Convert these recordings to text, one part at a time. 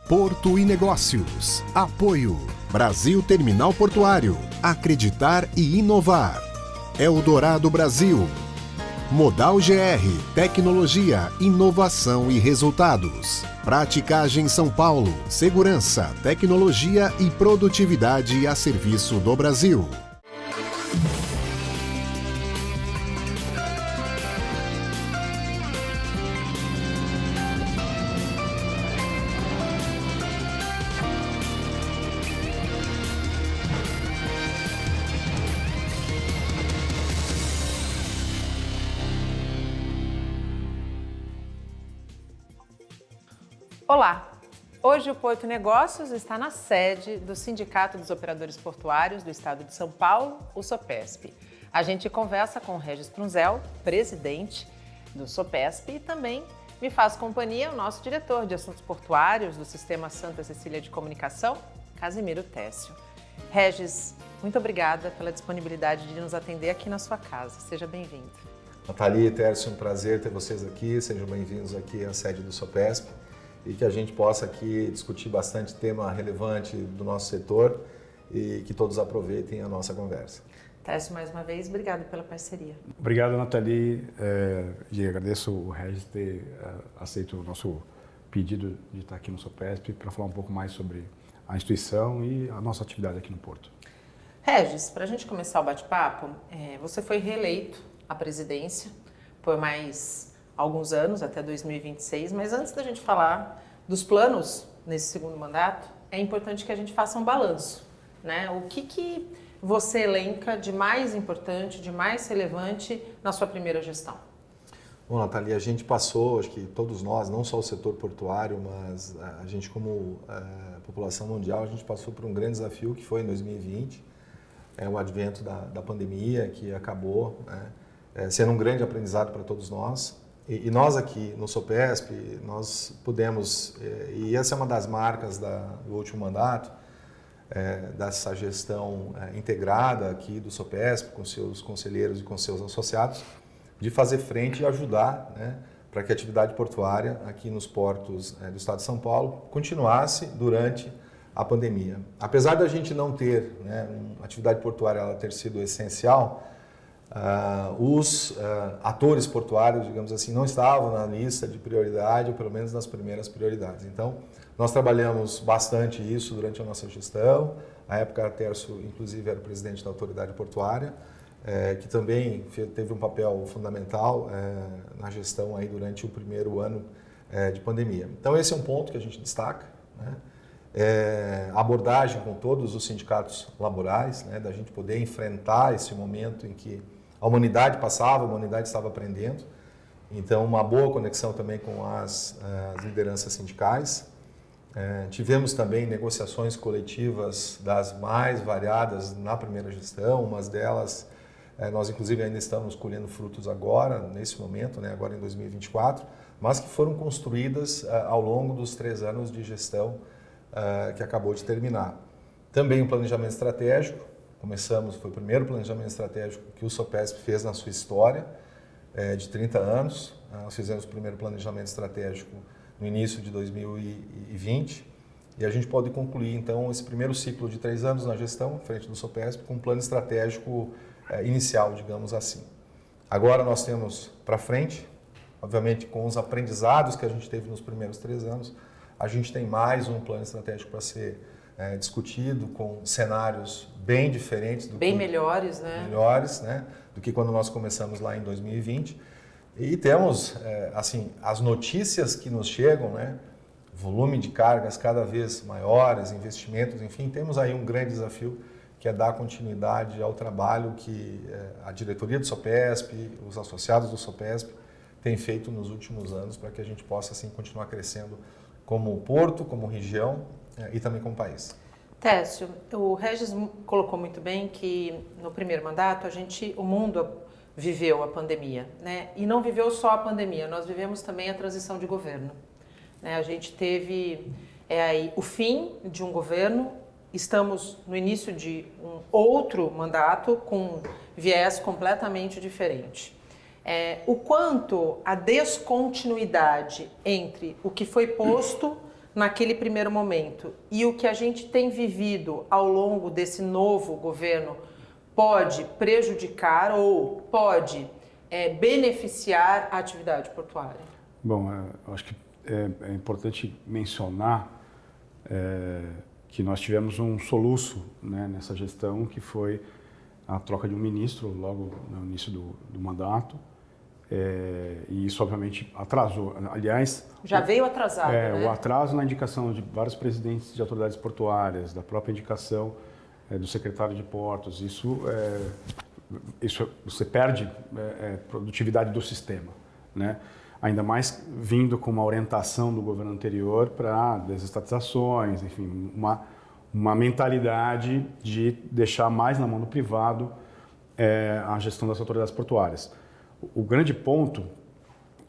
Porto e Negócios. Apoio. Brasil Terminal Portuário. Acreditar e inovar. Eldorado Brasil. Modal GR. Tecnologia, inovação e resultados. Praticagem São Paulo. Segurança, tecnologia e produtividade a serviço do Brasil. Olá! Hoje o Porto Negócios está na sede do Sindicato dos Operadores Portuários do Estado de São Paulo, o SOPESP. A gente conversa com o Regis Prunzel, presidente do SOPESP, e também me faz companhia o nosso diretor de assuntos portuários do Sistema Santa Cecília de Comunicação, Casimiro Técio. Regis, muito obrigada pela disponibilidade de nos atender aqui na sua casa. Seja bem-vindo. Nathalie e Técio, um prazer ter vocês aqui. Sejam bem-vindos aqui à sede do SOPESP. E que a gente possa aqui discutir bastante tema relevante do nosso setor e que todos aproveitem a nossa conversa. Técio, mais uma vez, obrigado pela parceria. Obrigado, Nathalie, e agradeço o Regis ter aceito o nosso pedido de estar aqui no SOPESP para falar um pouco mais sobre a instituição e a nossa atividade aqui no Porto. Regis, para a gente começar o bate-papo, você foi reeleito à presidência por mais alguns anos, até 2026, mas antes da gente falar dos planos nesse segundo mandato, é importante que a gente faça um balanço, né? O que você elenca de mais importante, de mais relevante na sua primeira gestão? Bom, Nathalie, a gente passou, acho que todos nós, não só o setor portuário, mas a gente como população mundial, a gente passou por um grande desafio que foi em 2020, o advento da pandemia, que acabou sendo um grande aprendizado para todos nós. E nós aqui no SOPESP, nós pudemos, e essa é uma das marcas do último mandato, dessa gestão integrada aqui do SOPESP, com seus conselheiros e com seus associados, de fazer frente e ajudar, para que a atividade portuária aqui nos portos do Estado de São Paulo continuasse durante a pandemia. Apesar da gente não ter, uma atividade portuária ela ter sido essencial, os atores portuários, digamos assim, não estavam na lista de prioridade, ou pelo menos nas primeiras prioridades. Então, nós trabalhamos bastante isso durante a nossa gestão. À época, a Técio, inclusive, era presidente da autoridade portuária, que também teve um papel fundamental na gestão aí durante o primeiro ano de pandemia. Então, esse é um ponto que a gente destaca, a abordagem com todos os sindicatos laborais, da gente poder enfrentar esse momento em que a humanidade passava, a humanidade estava aprendendo. Então, uma boa conexão também com as lideranças sindicais. Tivemos também negociações coletivas das mais variadas na primeira gestão, umas delas nós inclusive ainda estamos colhendo frutos agora, nesse momento, agora em 2024, mas que foram construídas ao longo dos 3 anos de gestão que acabou de terminar. Também o planejamento estratégico, foi o primeiro planejamento estratégico que o SOPESP fez na sua história, de 30 anos. Nós fizemos o primeiro planejamento estratégico no início de 2020 e a gente pode concluir, então, esse primeiro ciclo de 3 anos na gestão, frente do SOPESP, com um plano estratégico inicial, digamos assim. Agora nós temos para frente, obviamente com os aprendizados que a gente teve nos primeiros 3 anos, a gente tem mais um plano estratégico para ser discutido, com cenários bem diferentes. Melhores, do que quando nós começamos lá em 2020. E temos, as notícias que nos chegam, volume de cargas cada vez maiores, investimentos, enfim, temos aí um grande desafio que é dar continuidade ao trabalho que a diretoria do SOPESP, os associados do SOPESP, têm feito nos últimos anos para que a gente possa, assim, continuar crescendo como porto, como região e também como país. Técio, o Regis colocou muito bem que no primeiro mandato o mundo viveu a pandemia, E não viveu só a pandemia, nós vivemos também a transição de governo. A gente teve aí o fim de um governo, estamos no início de um outro mandato com viés completamente diferente. O quanto a descontinuidade entre o que foi posto naquele primeiro momento e o que a gente tem vivido ao longo desse novo governo pode prejudicar ou pode beneficiar a atividade portuária? Bom, eu acho que é importante mencionar que nós tivemos um soluço, né, nessa gestão, que foi a troca de um ministro logo no início do mandato. E isso, obviamente, atrasou. Aliás... Já veio atrasado, né? O atraso na indicação de vários presidentes de autoridades portuárias, da própria indicação do secretário de portos, isso você perde produtividade do sistema, né? Ainda mais vindo com uma orientação do governo anterior para desestatizações, enfim, uma mentalidade de deixar mais na mão do privado a gestão das autoridades portuárias. O grande ponto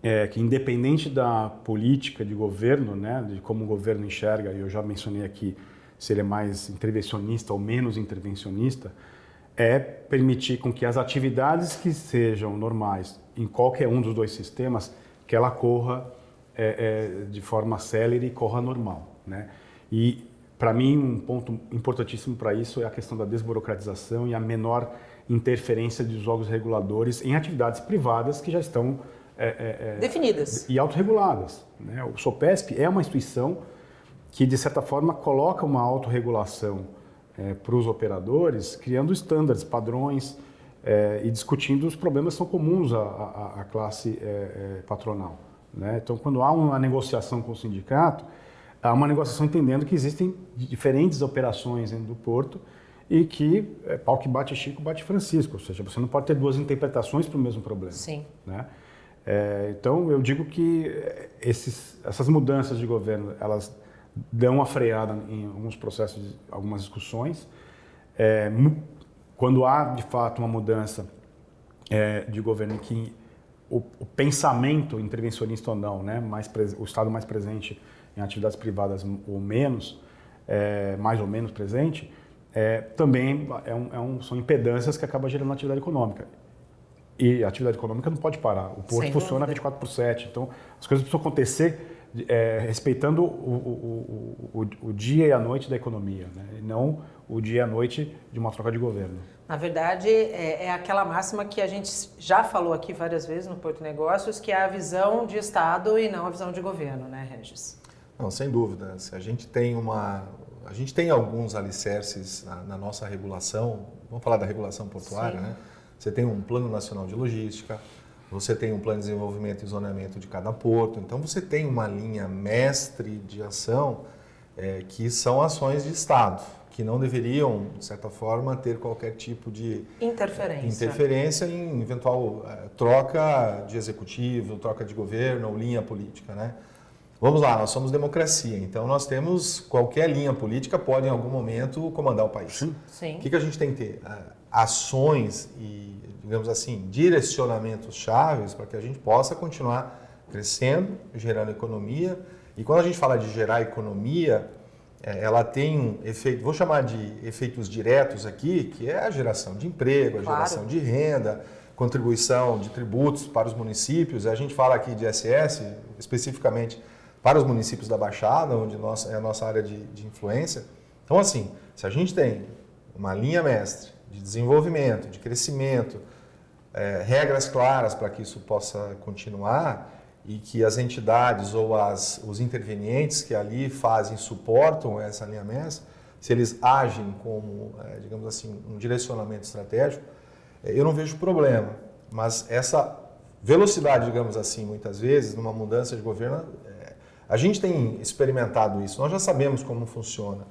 é que, independente da política de governo, né, de como o governo enxerga, e eu já mencionei aqui se ele é mais intervencionista ou menos intervencionista, é permitir com que as atividades que sejam normais em qualquer um dos dois sistemas, que ela corra de forma célere e corra normal, né? E, para mim, um ponto importantíssimo para isso é a questão da desburocratização e a menor interferência dos órgãos reguladores em atividades privadas que já estão definidas e autorreguladas, né? O SOPESP é uma instituição que, de certa forma, coloca uma autorregulação para os operadores, criando estándares, padrões e discutindo os problemas que são comuns à classe patronal, né? Então, quando há uma negociação com o sindicato, há uma negociação entendendo que existem diferentes operações dentro do porto e que pau que bate Chico, bate Francisco, ou seja, você não pode ter duas interpretações para o mesmo problema. Sim. Né? Então, eu digo que essas mudanças de governo, elas dão uma freada em alguns processos, algumas discussões. Quando há, de fato, uma mudança de governo em que o pensamento intervencionista ou não, né, o Estado mais presente em atividades privadas ou menos, mais ou menos presente, também são impedâncias que acabam gerando atividade econômica. E a atividade econômica não pode parar. O porto funciona 24/7. Então, as coisas precisam acontecer respeitando o dia e a noite da economia, né? E não o dia e a noite de uma troca de governo. Na verdade, é aquela máxima que a gente já falou aqui várias vezes no Porto Negócios, que é a visão de Estado e não a visão de governo, né, Regis? Não, sem dúvida. A gente tem alguns alicerces na nossa regulação. Vamos falar da regulação portuária, né? Você tem um Plano Nacional de Logística, você tem um plano de desenvolvimento e zoneamento de cada porto. Então, você tem uma linha mestre de ação que são ações de Estado, que não deveriam, de certa forma, ter qualquer tipo de interferência em eventual troca de executivo, troca de governo ou linha política, né? Vamos lá, nós somos democracia, então nós temos, qualquer linha política pode em algum momento comandar o país. Sim. O que a gente tem que ter? Ações e, digamos assim, direcionamentos chaves para que a gente possa continuar crescendo, gerando economia. E quando a gente fala de gerar economia, ela tem um efeito, vou chamar de efeitos diretos aqui, que é a geração de emprego, a geração de renda, contribuição de tributos para os municípios. A gente fala aqui de ISS, especificamente para os municípios da Baixada, onde é a nossa área de influência. Então, assim, se a gente tem uma linha mestre de desenvolvimento, de crescimento, regras claras para que isso possa continuar e que as entidades ou os intervenientes que ali suportam essa linha mestre, se eles agem como, digamos assim, um direcionamento estratégico, eu não vejo problema. Mas essa velocidade, digamos assim, muitas vezes, numa mudança de governo, a gente tem experimentado isso, nós já sabemos como funciona.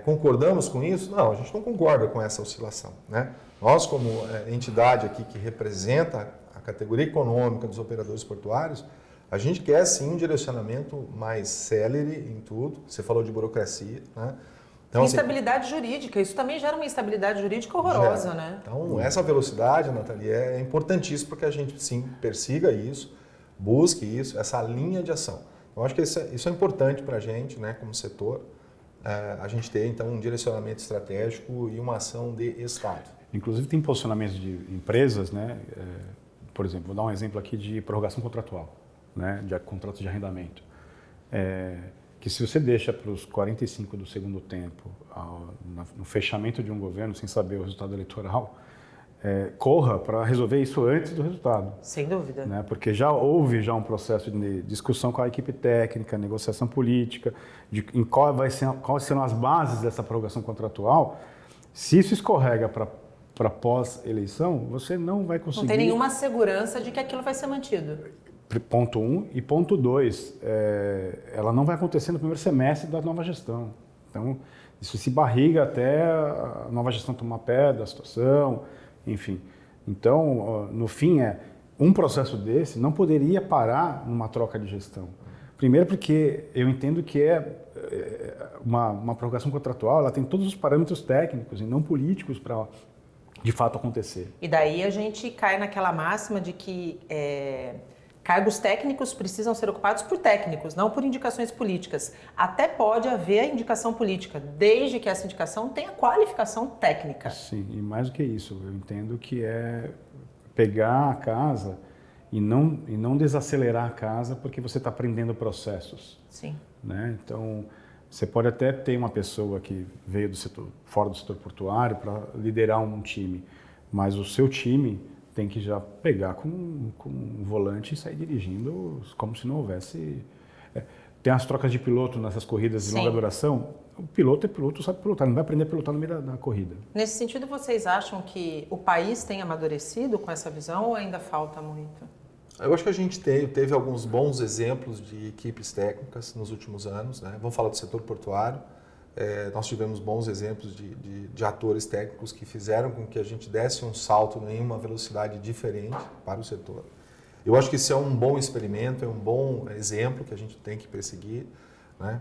Concordamos com isso? Não, a gente não concorda com essa oscilação, né? Nós, como entidade aqui que representa a categoria econômica dos operadores portuários, a gente quer sim um direcionamento mais célere em tudo. Você falou de burocracia, né? Então, instabilidade jurídica, isso também gera uma instabilidade jurídica horrorosa, né? Então, essa velocidade, Nathalie, é importantíssima para que a gente, sim, persiga isso, busque isso, essa linha de ação. Eu acho que isso é importante para a gente, né, como setor, a gente ter, então, um direcionamento estratégico e uma ação de Estado. Inclusive, tem posicionamentos de empresas, né? Por exemplo, vou dar um exemplo aqui de prorrogação contratual, né, de contratos de arrendamento. que se você deixa para os 45 do segundo tempo, no fechamento de um governo, sem saber o resultado eleitoral, corra para resolver isso antes do resultado. Sem dúvida. Né? Porque houve um processo de discussão com a equipe técnica, negociação política, em quais serão as bases dessa prorrogação contratual. Se isso escorrega para pós-eleição, você não vai conseguir... Não tem nenhuma segurança de que aquilo vai ser mantido. Ponto 1. E ponto 2, ela não vai acontecer no primeiro semestre da nova gestão. Então, isso se barriga até a nova gestão tomar pé da situação, enfim. Então, no fim, um processo desse não poderia parar numa troca de gestão. Primeiro porque eu entendo que uma prorrogação contratual, ela tem todos os parâmetros técnicos e não políticos para, de fato, acontecer. E daí a gente cai naquela máxima de que cargos técnicos precisam ser ocupados por técnicos, não por indicações políticas. Até pode haver a indicação política, desde que essa indicação tenha qualificação técnica. Sim, e mais do que isso, eu entendo que é pegar a casa e não desacelerar a casa porque você está aprendendo processos. Sim. Né? Então, você pode até ter uma pessoa que veio fora do setor portuário para liderar um time, mas o seu time tem que já pegar com um volante e sair dirigindo como se não houvesse... Tem as trocas de piloto nessas corridas de longa duração. O piloto é piloto, sabe pilotar, não vai aprender a pilotar no meio da corrida. Nesse sentido, vocês acham que o país tem amadurecido com essa visão ou ainda falta muito? Eu acho que a gente teve alguns bons exemplos de equipes técnicas nos últimos anos, né? Vamos falar do setor portuário. Nós tivemos bons exemplos de atores técnicos que fizeram com que a gente desse um salto em uma velocidade diferente para o setor. Eu acho que isso é um bom experimento, é um bom exemplo que a gente tem que perseguir, né?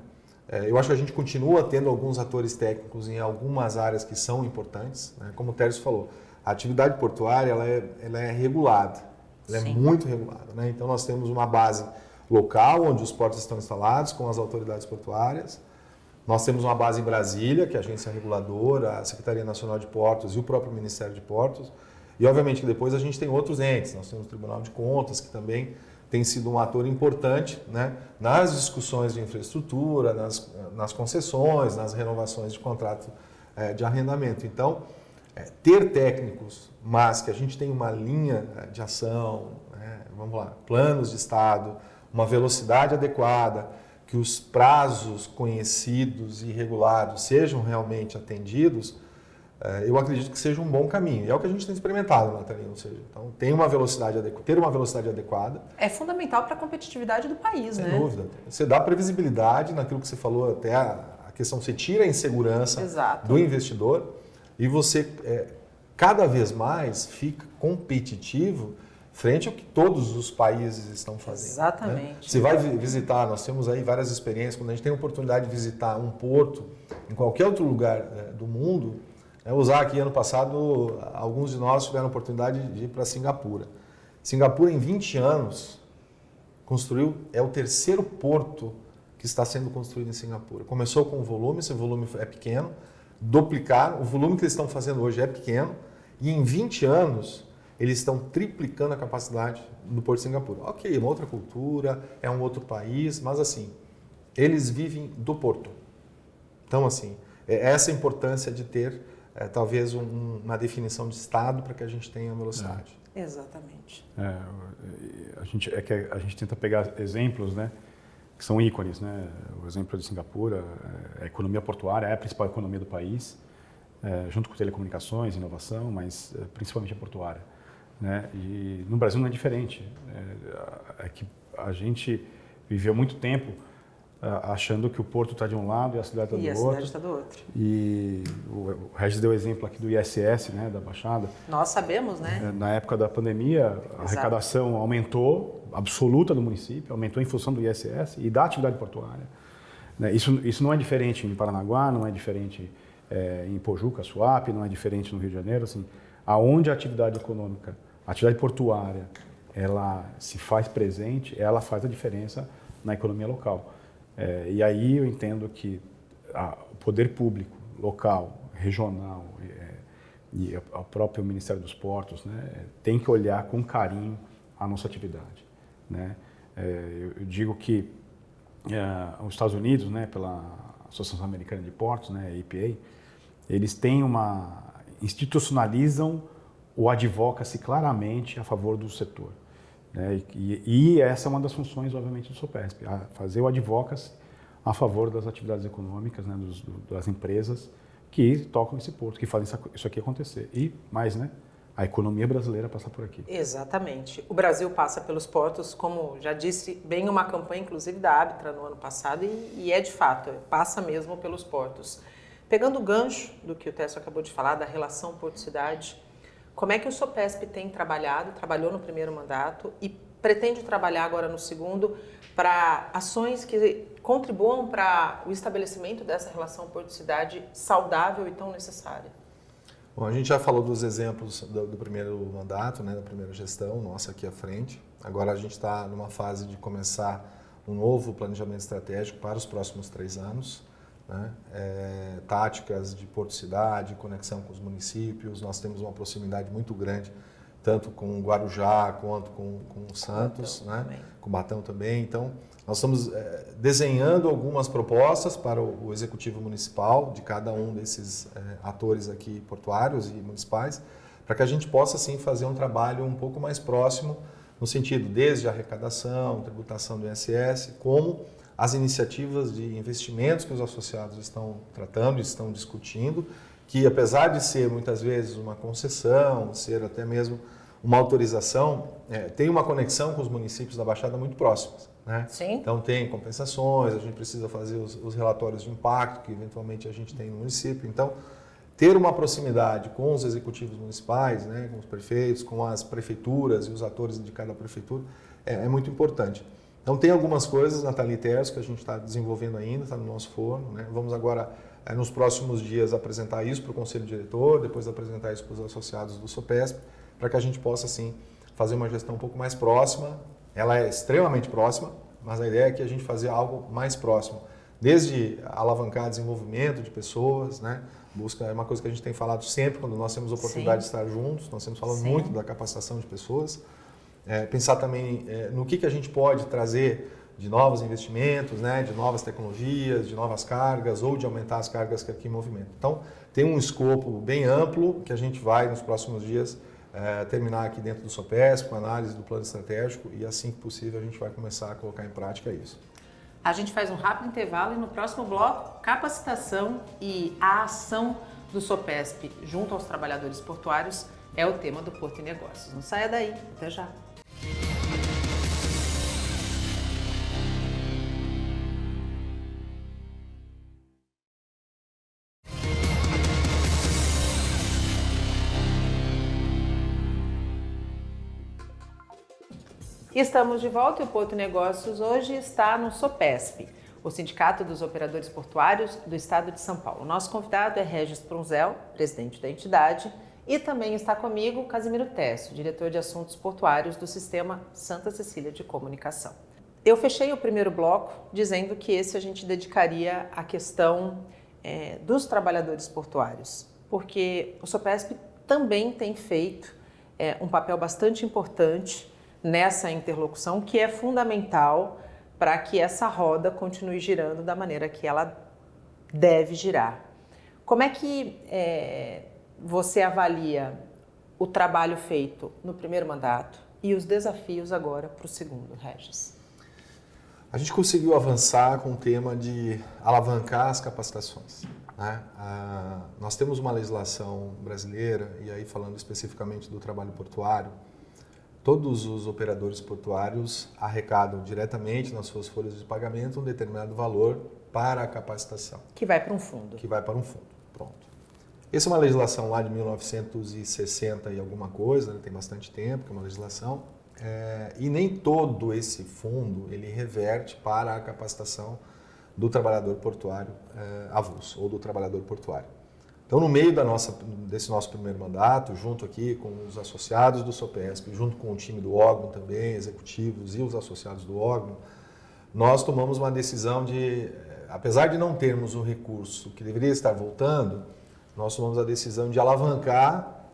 Eu acho que a gente continua tendo alguns atores técnicos em algumas áreas que são importantes, né? Como o Tércio falou, a atividade portuária ela é regulada, ela é muito regulada, né? Então nós temos uma base local onde os portos estão instalados com as autoridades portuárias. Nós temos uma base em Brasília, que é a agência reguladora, a Secretaria Nacional de Portos e o próprio Ministério de Portos. E, obviamente, que depois a gente tem outros entes. Nós temos o Tribunal de Contas, que também tem sido um ator importante, né, nas discussões de infraestrutura, nas concessões, nas renovações de contrato de arrendamento. Então, ter técnicos, mas que a gente tem uma linha de ação, né, vamos lá, planos de Estado, uma velocidade adequada, que os prazos conhecidos e regulados sejam realmente atendidos, eu acredito que seja um bom caminho. E é o que a gente tem experimentado, Nathalie. Ou seja, então, ter uma velocidade adequada. É fundamental para a competitividade do país, né? Sem dúvida. Você dá previsibilidade naquilo que você falou, até a questão, você tira a insegurança do investidor e você cada vez mais fica competitivo frente ao que todos os países estão fazendo. Exatamente. Né? Você vai visitar, nós temos aí várias experiências, quando a gente tem a oportunidade de visitar um porto em qualquer outro lugar do mundo, usar aqui ano passado, alguns de nós tiveram a oportunidade de ir para Singapura. Singapura, em 20 anos, é o terceiro porto que está sendo construído em Singapura. Começou com volume, esse volume é pequeno, duplicaram, o volume que eles estão fazendo hoje é pequeno, e em 20 anos eles estão triplicando a capacidade do Porto de Singapura. Ok, é uma outra cultura, é um outro país, mas assim, eles vivem do porto. Então, assim, essa a importância de ter talvez uma definição de Estado para que a gente tenha velocidade. Exatamente. A gente tenta pegar exemplos, né, que são ícones, né? O exemplo de Singapura, a economia portuária é a principal economia do país, junto com telecomunicações, inovação, mas principalmente a portuária. Né? E no Brasil não é diferente. É que a gente viveu muito tempo achando que o porto está de um lado e a cidade está do outro. E o Regis deu o exemplo aqui do ISS, né, da Baixada. Nós sabemos, né? Na época da pandemia, a arrecadação aumentou, absoluta do município, aumentou em função do ISS e da atividade portuária. Né? Isso não é diferente em Paranaguá, não é diferente em Pojuca, Suape, não é diferente no Rio de Janeiro. Assim, aonde a atividade econômica, a atividade portuária, ela se faz presente, ela faz a diferença na economia local. E aí eu entendo que o poder público, local, regional e o próprio Ministério dos Portos, né, tem que olhar com carinho a nossa atividade. Né? Eu digo que os Estados Unidos, né, pela Associação Americana de Portos, né, APA, eles institucionalizam o advocacy claramente a favor do setor. Né, e essa é uma das funções, obviamente, do SOPESP, fazer o advocacy a favor das atividades econômicas, né, das empresas que tocam esse porto, que fazem isso aqui acontecer. E mais, né? A economia brasileira passa por aqui. Exatamente. O Brasil passa pelos portos, como já disse, bem uma campanha, inclusive, da Abtra no ano passado, e é de fato, passa mesmo pelos portos. Pegando o gancho do que o Técio acabou de falar, da relação porto-cidade, como é que o SOPESP tem trabalhou no primeiro mandato e pretende trabalhar agora no segundo para ações que contribuam para o estabelecimento dessa relação porto-cidade saudável e tão necessária? Bom, a gente já falou dos exemplos do primeiro mandato, né, da primeira gestão nossa aqui à frente. Agora a gente está numa fase de começar um novo planejamento estratégico para os próximos 3 anos. Né? Táticas de porto-cidade, conexão com os municípios. Nós temos uma proximidade muito grande, tanto com Guarujá quanto com Santos, né? Com Batão também. Então, nós estamos desenhando algumas propostas para o Executivo Municipal, de cada um desses atores aqui portuários e municipais, para que a gente possa, sim, fazer um trabalho um pouco mais próximo, no sentido desde a arrecadação, tributação do ISS, como as iniciativas de investimentos que os associados estão tratando, estão discutindo, que apesar de ser muitas vezes uma concessão, ser até mesmo uma autorização, tem uma conexão com os municípios da Baixada muito próximas. Né? Sim. Então tem compensações, a gente precisa fazer os relatórios de impacto que eventualmente a gente tem no município. Então, ter uma proximidade com os executivos municipais, né, com os prefeitos, com as prefeituras e os atores de cada prefeitura é muito importante. Então tem algumas coisas, Nathalie e Técio, que a gente está desenvolvendo ainda, está no nosso forno. Né? Vamos agora, nos próximos dias, apresentar isso para o Conselho Diretor, depois apresentar isso para os associados do SOPESP, para que a gente possa, sim, fazer uma gestão um pouco mais próxima. Ela é extremamente próxima, mas a ideia é que a gente fazer algo mais próximo. Desde alavancar desenvolvimento de pessoas, né? Busca é uma coisa que a gente tem falado sempre quando nós temos a oportunidade de estar juntos, nós temos falado muito da capacitação de pessoas. Pensar também no que a gente pode trazer de novos investimentos, né? De novas tecnologias, de novas cargas ou de aumentar as cargas que aqui movimentam. Então, tem um escopo bem amplo que a gente vai nos próximos dias terminar aqui dentro do SOPESP, com análise do plano estratégico e assim que possível a gente vai começar a colocar em prática isso. A gente faz um rápido intervalo e no próximo bloco, capacitação e a ação do SOPESP junto aos trabalhadores portuários é o tema do Porto e Negócios. Não saia daí, até já. Estamos de volta e o Porto Negócios hoje está no SOPESP, o Sindicato dos Operadores Portuários do Estado de São Paulo. Nosso convidado é Regis Prunzel, presidente da entidade, e também está comigo Casimiro Técio, diretor de Assuntos Portuários do Sistema Santa Cecília de Comunicação. Eu fechei o primeiro bloco dizendo que esse a gente dedicaria à questão dos trabalhadores portuários, porque o SOPESP também tem feito um papel bastante importante nessa interlocução, que é fundamental para que essa roda continue girando da maneira que ela deve girar. Como é que você avalia o trabalho feito no primeiro mandato e os desafios agora para o segundo, Regis? A gente conseguiu avançar com o tema de alavancar as capacitações. Né? Nós temos uma legislação brasileira, e aí falando especificamente do trabalho portuário, todos os operadores portuários arrecadam diretamente nas suas folhas de pagamento um determinado valor para a capacitação. Que vai para um fundo. Que vai para um fundo, pronto. Essa é uma legislação lá de 1960 e alguma coisa, né? Tem bastante tempo que é uma legislação, e nem todo esse fundo ele reverte para a capacitação do trabalhador portuário avulso ou do trabalhador portuário. Então, no meio desse nosso primeiro mandato, junto aqui com os associados do SOPESP, junto com o time do órgão também, executivos e os associados do órgão, nós tomamos uma decisão de, apesar de não termos o recurso que deveria estar voltando, nós tomamos a decisão de alavancar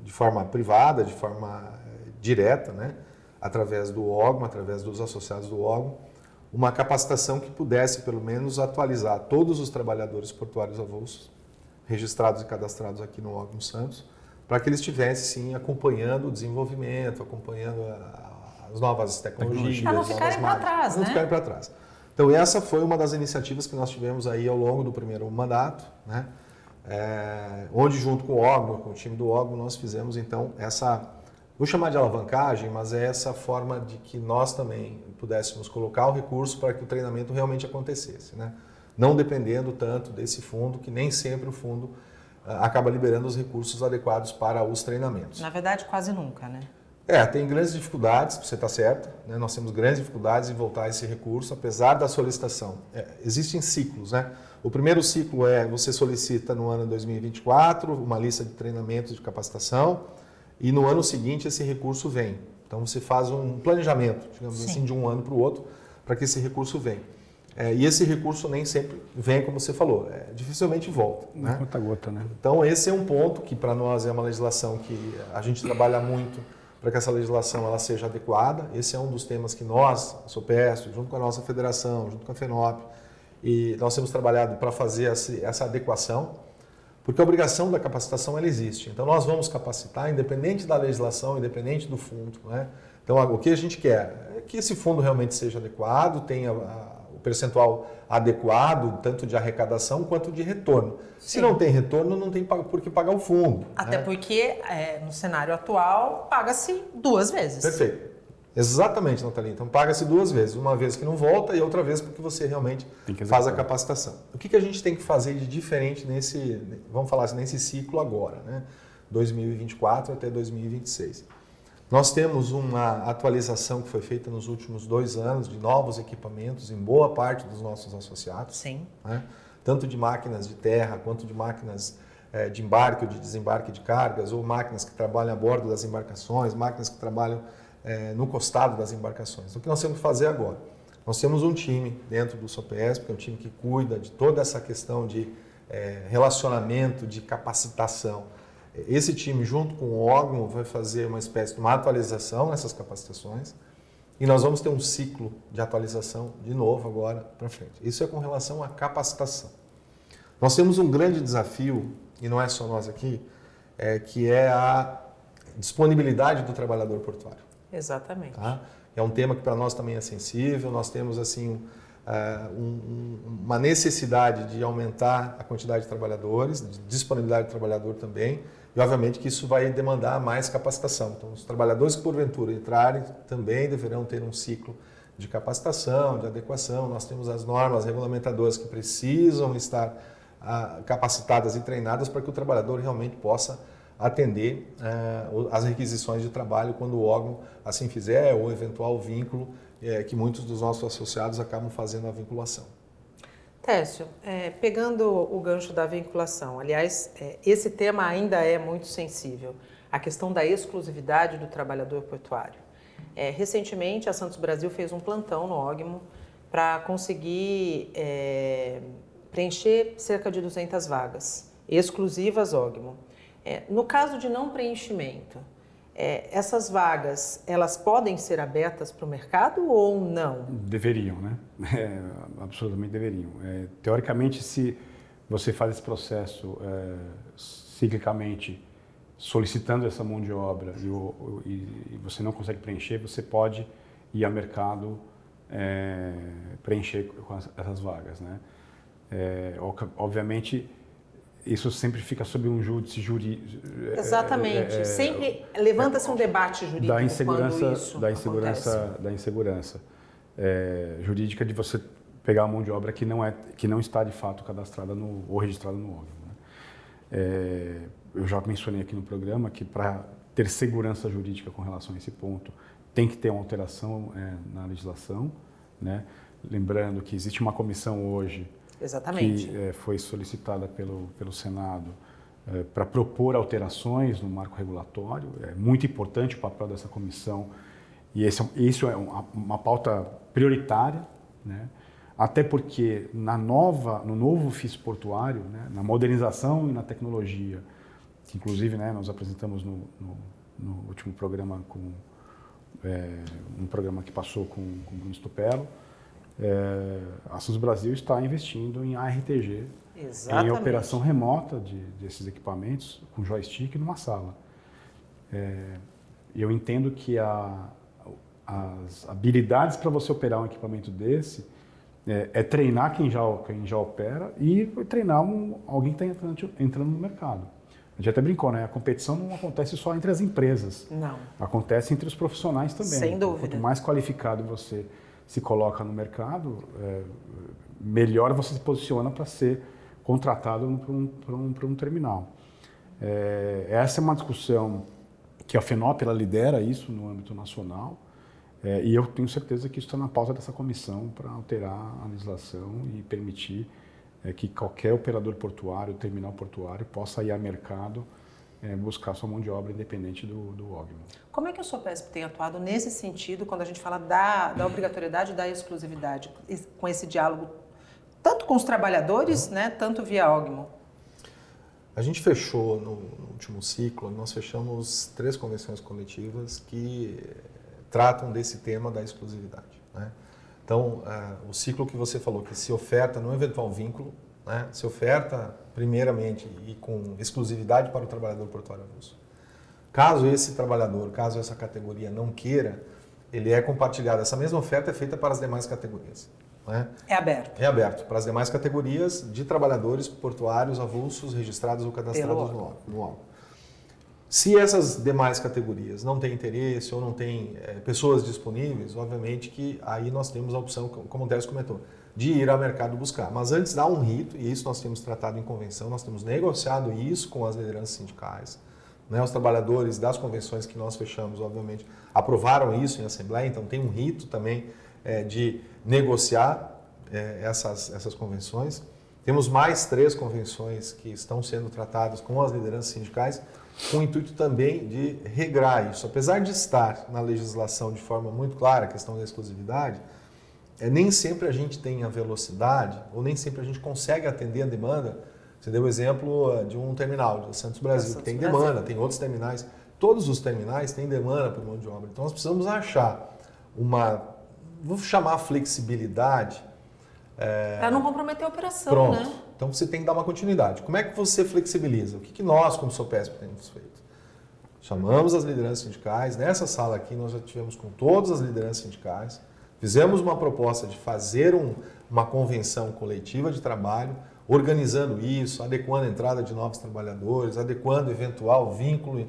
de forma privada, de forma direta, né, através do órgão, através dos associados do órgão, uma capacitação que pudesse, pelo menos, atualizar todos os trabalhadores portuários avulsos registrados e cadastrados aqui no órgão Santos, para que eles estivessem, sim, acompanhando o desenvolvimento, acompanhando as novas tecnologias. Para não ficarem para trás, Não ficarem para trás. Então, essa foi uma das iniciativas que nós tivemos aí ao longo do primeiro mandato, né? Onde, junto com o órgão, com o time do órgão, nós fizemos, então, essa, vou chamar de alavancagem, mas é essa forma de que nós também pudéssemos colocar o recurso para que o treinamento realmente acontecesse, né? Não dependendo tanto desse fundo, que nem sempre o fundo acaba liberando os recursos adequados para os treinamentos. Na verdade, quase nunca, né? Tem grandes dificuldades, você está certo, né? Nós temos grandes dificuldades em voltar esse recurso, apesar da solicitação. Existem ciclos, né? O primeiro ciclo você solicita no ano 2024 uma lista de treinamentos de capacitação e no ano seguinte esse recurso vem. Então você faz um planejamento, digamos assim, de um ano para o outro, para que esse recurso venha. E esse recurso nem sempre vem, como você falou, dificilmente volta. Né? Conta a gota, né? Então esse é um ponto que para nós é uma legislação que a gente trabalha muito para que essa legislação ela seja adequada. Esse é um dos temas que nós, a SOPESP, junto com a nossa federação, junto com a FENOP, e nós temos trabalhado para fazer essa adequação, porque a obrigação da capacitação ela existe. Então nós vamos capacitar independente da legislação, independente do fundo. Né? Então o que a gente quer é que esse fundo realmente seja adequado, tenha o percentual adequado, tanto de arrecadação quanto de retorno. Sim. Se não tem retorno, não tem por que pagar o fundo. Até porque, no cenário atual, paga-se 2 vezes. Perfeito. Exatamente, Nathalie. Então, paga-se 2 vezes. Uma vez que não volta e outra vez porque você realmente faz a capacitação. O que a gente tem que fazer de diferente vamos falar assim, nesse ciclo agora, né? 2024 até 2026. Nós temos uma atualização que foi feita nos últimos 2 anos de novos equipamentos em boa parte dos nossos associados. Sim. Né? Tanto de máquinas de terra, quanto de máquinas de embarque ou de desembarque de cargas, ou máquinas que trabalham a bordo das embarcações, máquinas que trabalham no costado das embarcações. O que nós temos que fazer agora? Nós temos um time dentro do SOPESP, que é um time que cuida de toda essa questão de relacionamento, de capacitação. Esse time, junto com o órgão, vai fazer uma espécie de uma atualização nessas capacitações e nós vamos ter um ciclo de atualização de novo agora para frente. Isso é com relação à capacitação. Nós temos um grande desafio, e não é só nós aqui, que é a disponibilidade do trabalhador portuário. Exatamente. Tá? É um tema que para nós também é sensível, nós temos assim uma necessidade de aumentar a quantidade de trabalhadores, de disponibilidade do trabalhador também, e obviamente que isso vai demandar mais capacitação. Então, os trabalhadores que porventura entrarem também deverão ter um ciclo de capacitação, de adequação. Nós temos as normas regulamentadoras que precisam estar capacitadas e treinadas para que o trabalhador realmente possa atender as requisições de trabalho quando o órgão assim fizer, ou eventual vínculo que muitos dos nossos associados acabam fazendo a vinculação. Técio, pegando o gancho da vinculação, aliás, esse tema ainda é muito sensível, a questão da exclusividade do trabalhador portuário. Recentemente, a Santos Brasil fez um plantão no OGMO para conseguir preencher cerca de 200 vagas, exclusivas OGMO. No caso de não preenchimento, essas vagas, elas podem ser abertas para o mercado ou não? Deveriam, né? Absolutamente deveriam. Teoricamente, se você faz esse processo ciclicamente solicitando essa mão de obra e você não consegue preencher, você pode ir ao mercado preencher com essas vagas, né? Obviamente, isso sempre fica sob um júdice jurídico. Exatamente. Sempre levanta-se um debate jurídico da insegurança, quando isso da insegurança jurídica de você pegar uma mão de obra que não está de fato cadastrada ou registrada no órgão. Né? Eu já mencionei aqui no programa que para ter segurança jurídica com relação a esse ponto tem que ter uma alteração na legislação, né? Lembrando que existe uma comissão hoje. Exatamente. Que foi solicitada pelo Senado para propor alterações no marco regulatório. É muito importante o papel dessa comissão e isso é uma pauta prioritária, né? Até porque no novo FIS portuário, né, na modernização e na tecnologia, que inclusive, né, nós apresentamos no último programa um programa que passou com o Bruno Stupello, a SUS Brasil está investindo em ARTG, Exatamente. em operação remota desses equipamentos, com joystick numa sala. Eu entendo que as habilidades para você operar um equipamento desse é treinar quem já opera e treinar alguém que está entrando no mercado. A gente até brincou, né? A competição não acontece só entre as empresas. Não. Acontece entre os profissionais também. Sem dúvida. Quanto mais qualificado você se coloca no mercado, melhor você se posiciona para ser contratado para um terminal. Essa é uma discussão que a FENOP ela lidera isso no âmbito nacional, e eu tenho certeza que isso está na pauta dessa comissão para alterar a legislação e permitir que qualquer operador portuário, terminal portuário, possa ir ao mercado buscar sua mão de obra independente do órgão. Como é que o SOPESP tem atuado nesse sentido, quando a gente fala da obrigatoriedade e da exclusividade, com esse diálogo, tanto com os trabalhadores, né, tanto via OGMO? A gente fechou no último ciclo, nós fechamos 3 convenções coletivas que tratam desse tema da exclusividade, né? Então, o ciclo que você falou, que se oferta no eventual vínculo, né, se oferta primeiramente e com exclusividade para o trabalhador portuário avulso. Caso esse trabalhador, caso essa categoria não queira, ele é compartilhado. Essa mesma oferta é feita para as demais categorias, né? É aberto. É aberto para as demais categorias de trabalhadores portuários avulsos registrados ou cadastrados no órgão. Se essas demais categorias não têm interesse ou não têm pessoas disponíveis, obviamente que aí nós temos a opção, como o Décio comentou, de ir ao mercado buscar. Mas antes dá um rito, e isso nós temos tratado em convenção, nós temos negociado isso com as lideranças sindicais, né? Os trabalhadores das convenções que nós fechamos, obviamente, aprovaram isso em assembleia, então tem um rito também de negociar essas convenções. Temos mais 3 convenções que estão sendo tratadas com as lideranças sindicais, com o intuito também de regrar isso. Apesar de estar na legislação de forma muito clara a questão da exclusividade, nem sempre a gente tem a velocidade ou nem sempre a gente consegue atender a demanda. Você deu o exemplo de um terminal, de Santos Brasil, que tem demanda, tem outros terminais. Todos os terminais têm demanda por mão de obra. Então nós precisamos achar vou chamar flexibilidade. Para não comprometer a operação, Pronto. né? Então você tem que dar uma continuidade. Como é que você flexibiliza? O que nós, como SOPESP, temos feito? Chamamos as lideranças sindicais. Nessa sala aqui nós já tivemos com todas as lideranças sindicais. Fizemos uma proposta de fazer uma convenção coletiva de trabalho, organizando isso, adequando a entrada de novos trabalhadores, adequando eventual vínculo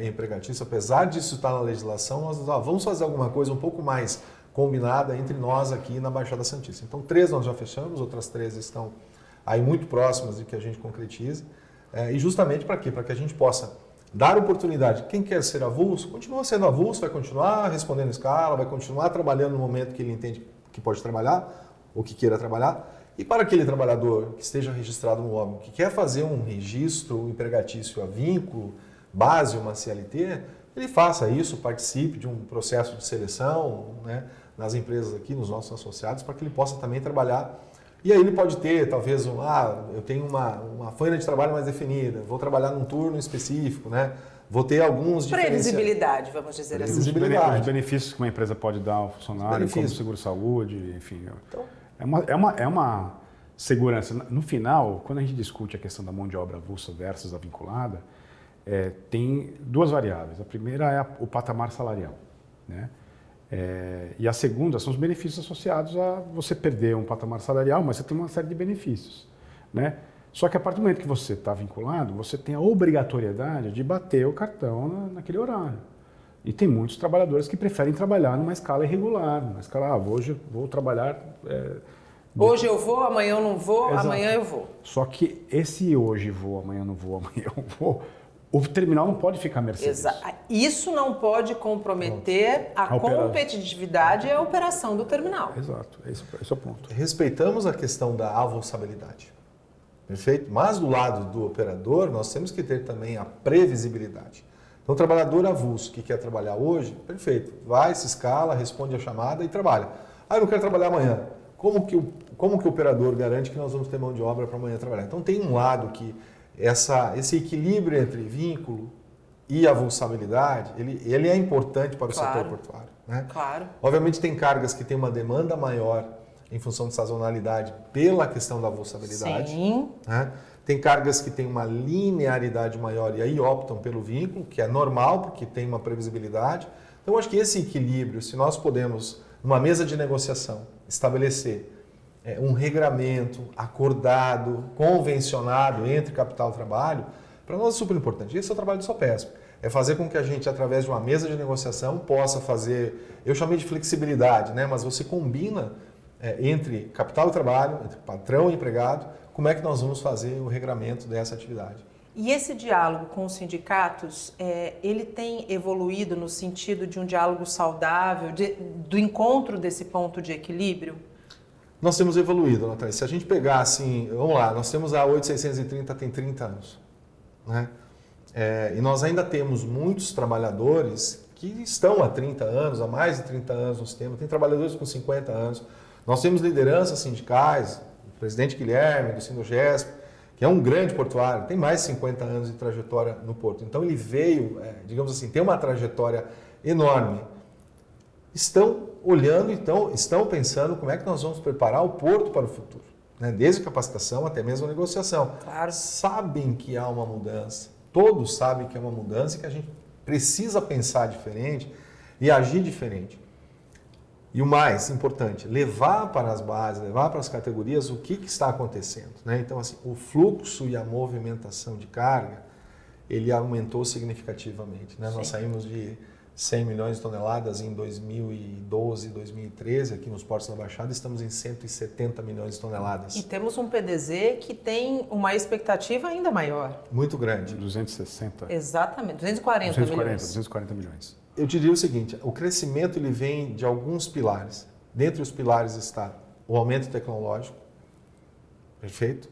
empregatício. Apesar disso estar na legislação, nós vamos fazer alguma coisa um pouco mais combinada entre nós aqui na Baixada Santista. Então, 3 nós já fechamos, outras 3 estão aí muito próximas de que a gente concretize. E justamente para quê? Para que a gente possa dar oportunidade. Quem quer ser avulso, continua sendo avulso, vai continuar respondendo escala, vai continuar trabalhando no momento que ele entende que pode trabalhar ou que queira trabalhar. E para aquele trabalhador que esteja registrado no órgão, que quer fazer um registro empregatício a vínculo, base, uma CLT, ele faça isso, participe de um processo de seleção, né, nas empresas aqui, nos nossos associados, para que ele possa também trabalhar. E aí ele pode ter, talvez, eu tenho uma folha de trabalho mais definida, vou trabalhar num turno específico, né? Vou ter alguns previsibilidade, vamos dizer assim. Os benefícios que uma empresa pode dar ao funcionário, como seguro-saúde, enfim. Então, é uma segurança. No final, quando a gente discute a questão da mão de obra avulsa versus a vinculada, tem 2 variáveis. A primeira é o patamar salarial, né? E a segunda são os benefícios associados a você perder um patamar salarial, mas você tem uma série de benefícios, né? Só que a partir do momento que você está vinculado, você tem a obrigatoriedade de bater o cartão naquele horário. E tem muitos trabalhadores que preferem trabalhar numa escala irregular, numa escala, hoje vou trabalhar... Hoje eu vou, amanhã eu não vou, Exato. Amanhã eu vou. Só que esse hoje vou, amanhã não vou, amanhã eu vou... O terminal não pode ficar à mercê disso. Isso não pode comprometer a competitividade e a operação do terminal. Exato, esse é o ponto. Respeitamos a questão da avulsabilidade, perfeito? Mas do lado do operador, nós temos que ter também a previsibilidade. Então, o trabalhador avulso que quer trabalhar hoje, perfeito, vai, se escala, responde a chamada e trabalha. Eu não quero trabalhar amanhã. Como que o operador garante que nós vamos ter mão de obra para amanhã trabalhar? Então, tem um lado que esse equilíbrio entre vínculo e avulsabilidade, ele é importante para o setor portuário, né? Claro. Obviamente tem cargas que têm uma demanda maior em função de sazonalidade pela questão da avulsabilidade. Sim. Né? Tem cargas que têm uma linearidade maior e aí optam pelo vínculo, que é normal porque tem uma previsibilidade. Então, acho que esse equilíbrio, se nós podemos, numa mesa de negociação, estabelecer um regramento acordado, convencionado entre capital e trabalho, para nós é super importante. Esse é o trabalho do SOPESP. É fazer com que a gente, através de uma mesa de negociação, possa fazer, eu chamei de flexibilidade, né? Mas você combina entre capital e trabalho, entre patrão e empregado, como é que nós vamos fazer o regramento dessa atividade. E esse diálogo com os sindicatos, ele tem evoluído no sentido de um diálogo saudável, do encontro desse ponto de equilíbrio? Nós temos evoluído, Natália. Se a gente pegar assim, vamos lá, nós temos a 8630 tem 30 anos, né? E nós ainda temos muitos trabalhadores que estão há 30 anos, há mais de 30 anos no sistema, tem trabalhadores com 50 anos. Nós temos lideranças sindicais, o presidente Guilherme, do Sindogesp, que é um grande portuário, tem mais de 50 anos de trajetória no porto. Então ele veio, digamos assim, tem uma trajetória enorme. Estão olhando, então, estão pensando como é que nós vamos preparar o porto para o futuro, né? Desde capacitação até mesmo a negociação. Claro. Sabem que há uma mudança, todos sabem que é uma mudança e que a gente precisa pensar diferente e agir diferente. E o mais importante, levar para as bases, levar para as categorias o que está acontecendo, né? Então, assim, o fluxo e a movimentação de carga, ele aumentou significativamente, né? Nós saímos de 100 milhões de toneladas em 2012, 2013, aqui nos portos da Baixada, estamos em 170 milhões de toneladas. E temos um PDZ que tem uma expectativa ainda maior. Muito grande. 260. Exatamente, 240 milhões. 240 milhões. Eu te diria o seguinte, o crescimento ele vem de alguns pilares. Dentre os pilares está o aumento tecnológico, perfeito?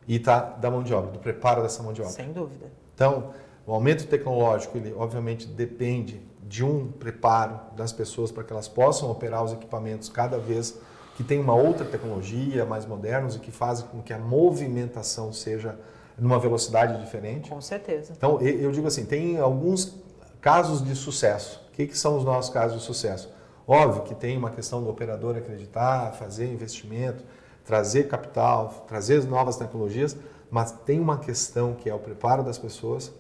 E está da mão de obra, do preparo dessa mão de obra. Sem dúvida. Então, o aumento tecnológico, ele obviamente depende de um preparo das pessoas para que elas possam operar os equipamentos cada vez que tem uma outra tecnologia, mais modernos e que fazem com que a movimentação seja numa velocidade diferente. Com certeza. Então, eu digo assim, tem alguns casos de sucesso. O que são os nossos casos de sucesso? Óbvio que tem uma questão do operador acreditar, fazer investimento, trazer capital, trazer novas tecnologias, mas tem uma questão que é o preparo das pessoas,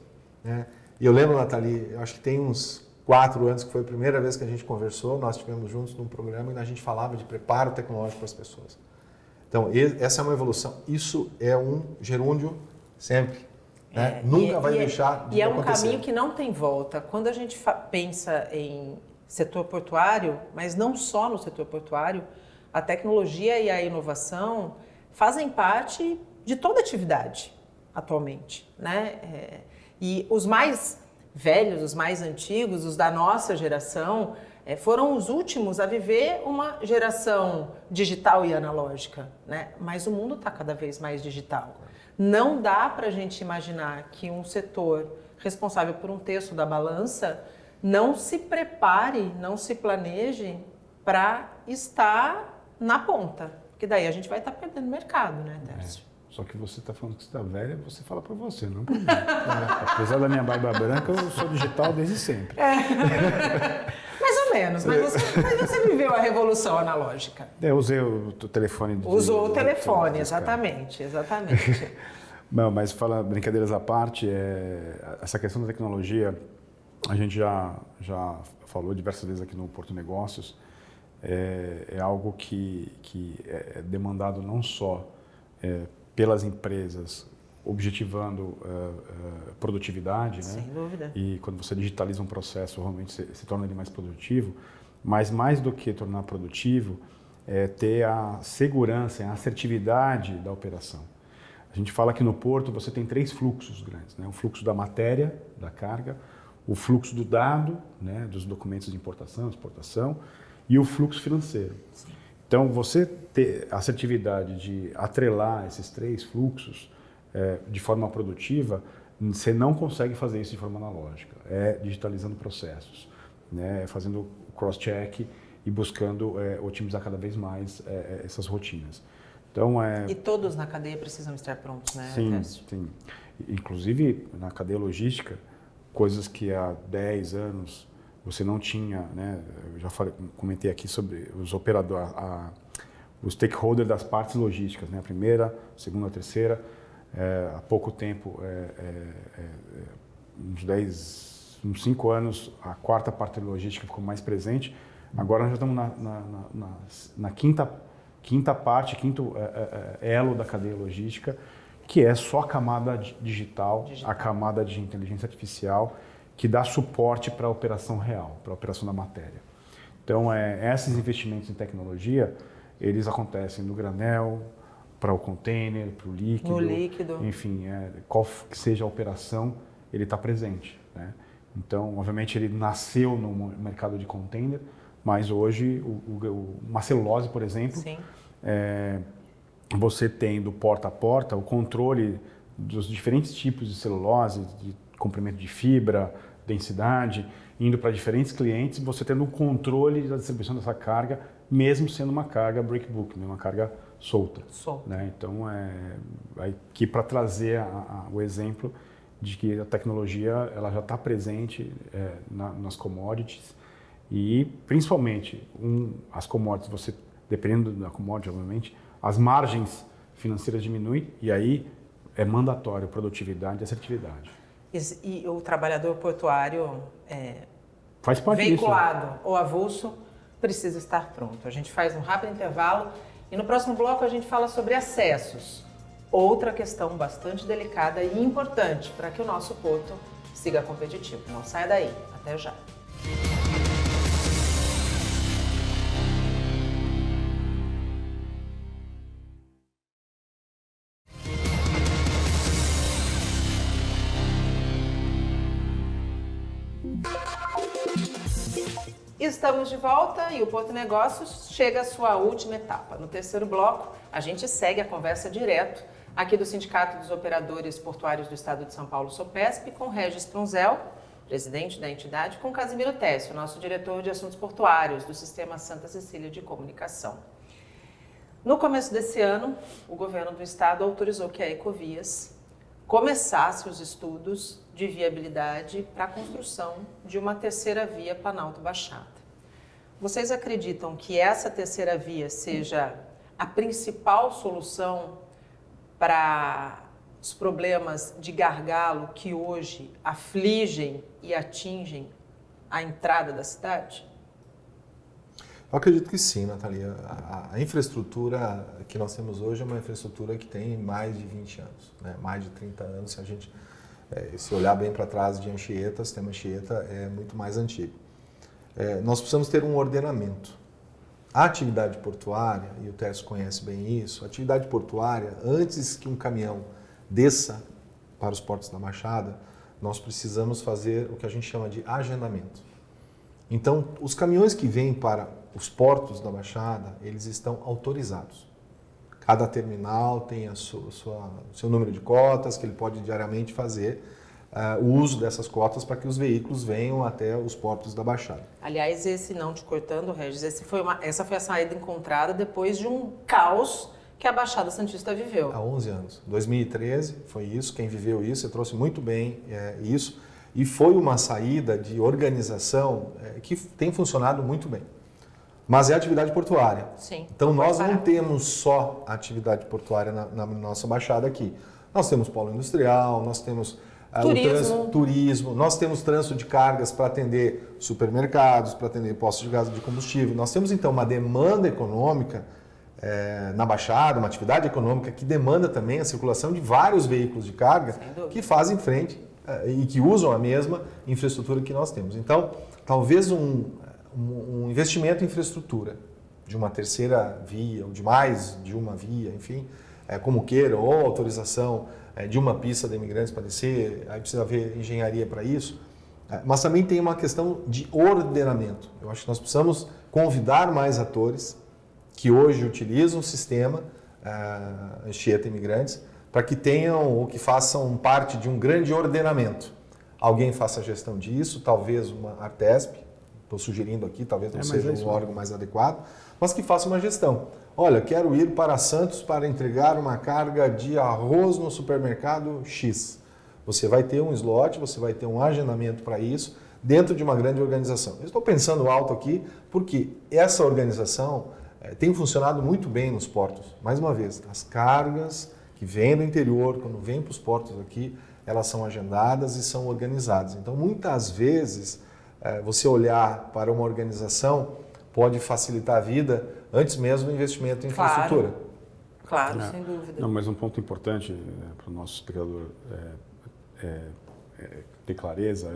né? E eu lembro, Nathalie, eu acho que tem uns 4 anos que foi a primeira vez que a gente conversou, nós estivemos juntos num programa e a gente falava de preparo tecnológico para as pessoas. Então, essa é uma evolução. Isso é um gerúndio sempre. Né? Nunca vai deixar de acontecer. E é um caminho que não tem volta. Quando a gente pensa em setor portuário, mas não só no setor portuário, a tecnologia e a inovação fazem parte de toda atividade atualmente, né? E os mais velhos, os mais antigos, os da nossa geração, foram os últimos a viver uma geração digital e analógica, né? Mas o mundo está cada vez mais digital. Não dá para a gente imaginar que um setor responsável por um terço da balança não se prepare, não se planeje para estar na ponta. Porque daí a gente vai estar perdendo mercado, né, Tércio? Só que você está falando que você está velha, você fala para você, não para mim. Apesar da minha barba branca, eu sou digital desde sempre. Mais ou menos, mas você viveu a revolução analógica. Eu usei o telefone. Usou o telefone, exatamente. Não, mas brincadeiras à parte, essa questão da tecnologia, a gente já falou diversas vezes aqui no Porto Negócios, é algo que é demandado não só pelas empresas, objetivando produtividade, né? Sem dúvida. E quando você digitaliza um processo, realmente se torna ele mais produtivo, mas mais do que tornar produtivo, ter a segurança, a assertividade da operação. A gente fala que no porto você tem 3 fluxos grandes, né? O fluxo da matéria, da carga, o fluxo do dado, né, dos documentos de importação, exportação, e o fluxo financeiro. Sim. Então, você ter a assertividade de atrelar esses 3 fluxos de forma produtiva, você não consegue fazer isso de forma analógica. Digitalizando processos, né, fazendo cross-check e buscando otimizar cada vez mais essas rotinas. Então, E todos na cadeia precisam estar prontos, né? Sim, sim. Inclusive, na cadeia logística, coisas que há 10 anos você não tinha, né? Eu já comentei aqui sobre os operadores, o stakeholder das partes logísticas, né? A primeira, a segunda, a terceira. Há pouco tempo, uns 5 anos, a quarta parte logística ficou mais presente. Agora nós já estamos na quinta parte, quinto elo da cadeia logística, que é só a camada digital, a camada de inteligência artificial, que dá suporte para a operação real, para a operação da matéria. Então, esses investimentos em tecnologia, eles acontecem no granel, para o container, para o líquido. No líquido. Enfim, qual que seja a operação, ele está presente, né? Então, obviamente, ele nasceu no mercado de container, mas hoje, uma celulose, por exemplo, você tem do porta a porta o controle dos diferentes tipos de celulose, de comprimento de fibra, densidade, indo para diferentes clientes, você tendo o controle da distribuição dessa carga, mesmo sendo uma carga breakbulk, né? Uma carga solta. Né? Então, aqui para trazer o exemplo de que a tecnologia ela já está presente nas commodities e, principalmente, as commodities, você, dependendo da commodity, obviamente, as margens financeiras diminuem e aí é mandatório produtividade e assertividade. E o trabalhador portuário faz parte veiculado disso. ou avulso precisa estar pronto. A gente faz um rápido intervalo e no próximo bloco a gente fala sobre acessos. Outra questão bastante delicada e importante para que o nosso porto siga competitivo. Não saia daí. Até já. Estamos de volta e o Porto Negócios chega à sua última etapa. No terceiro bloco, a gente segue a conversa direto aqui do Sindicato dos Operadores Portuários do Estado de São Paulo, SOPESP, com Regis Prunzel, presidente da entidade, com Casimiro Técio, nosso diretor de assuntos portuários do Sistema Santa Cecília de Comunicação. No começo desse ano, o governo do estado autorizou que a Ecovias começasse os estudos de viabilidade para a construção de uma terceira via Planalto-Baixada. Vocês acreditam que essa terceira via seja a principal solução para os problemas de gargalo que hoje afligem e atingem a entrada da cidade? Eu acredito que sim, Natalia. A infraestrutura que nós temos hoje é uma infraestrutura que tem mais de 20 anos, né? Mais de 30 anos. Se a gente se olhar bem para trás de Anchieta, o sistema Anchieta é muito mais antigo. Nós precisamos ter um ordenamento. A atividade portuária, e o Técio conhece bem isso, a atividade portuária, antes que um caminhão desça para os portos da Baixada, nós precisamos fazer o que a gente chama de agendamento. Então, os caminhões que vêm para os portos da Baixada, eles estão autorizados. Cada terminal tem o seu número de cotas, que ele pode diariamente fazer o uso dessas cotas para que os veículos venham até os portos da Baixada. Aliás, não te cortando, Regis, essa foi a saída encontrada depois de um caos que a Baixada Santista viveu. Há 11 anos. 2013 foi isso, quem viveu isso, você trouxe muito bem isso, e foi uma saída de organização que tem funcionado muito bem. Mas é atividade portuária. Sim. Então nós não temos só atividade portuária na nossa Baixada aqui. Nós temos polo industrial, nós temos turismo, nós temos trânsito de cargas para atender supermercados, para atender postos de gás de combustível. Nós temos então uma demanda econômica na Baixada, uma atividade econômica que demanda também a circulação de vários veículos de carga que fazem frente e que usam a mesma infraestrutura que nós temos. Então, talvez um investimento em infraestrutura de uma terceira via, ou de mais de uma via, enfim, como queiram, ou autorização de uma pista de imigrantes para descer, aí precisa haver engenharia para isso, mas também tem uma questão de ordenamento. Eu acho que nós precisamos convidar mais atores que hoje utilizam o sistema Anchieta Imigrantes para que tenham ou que façam parte de um grande ordenamento. Alguém faça a gestão disso, talvez uma Artesp, estou sugerindo aqui, talvez não seja um órgão mais adequado, mas que faça uma gestão. Olha, quero ir para Santos para entregar uma carga de arroz no supermercado X. Você vai ter um slot, você vai ter um agendamento para isso dentro de uma grande organização. Eu estou pensando alto aqui porque essa organização tem funcionado muito bem nos portos. Mais uma vez, as cargas que vêm do interior, quando vêm para os portos aqui, elas são agendadas e são organizadas. Então, muitas vezes, você olhar para uma organização pode facilitar a vida antes mesmo do investimento em infraestrutura. Claro, sem dúvida. Não, mas um ponto importante para o nosso espectador ter clareza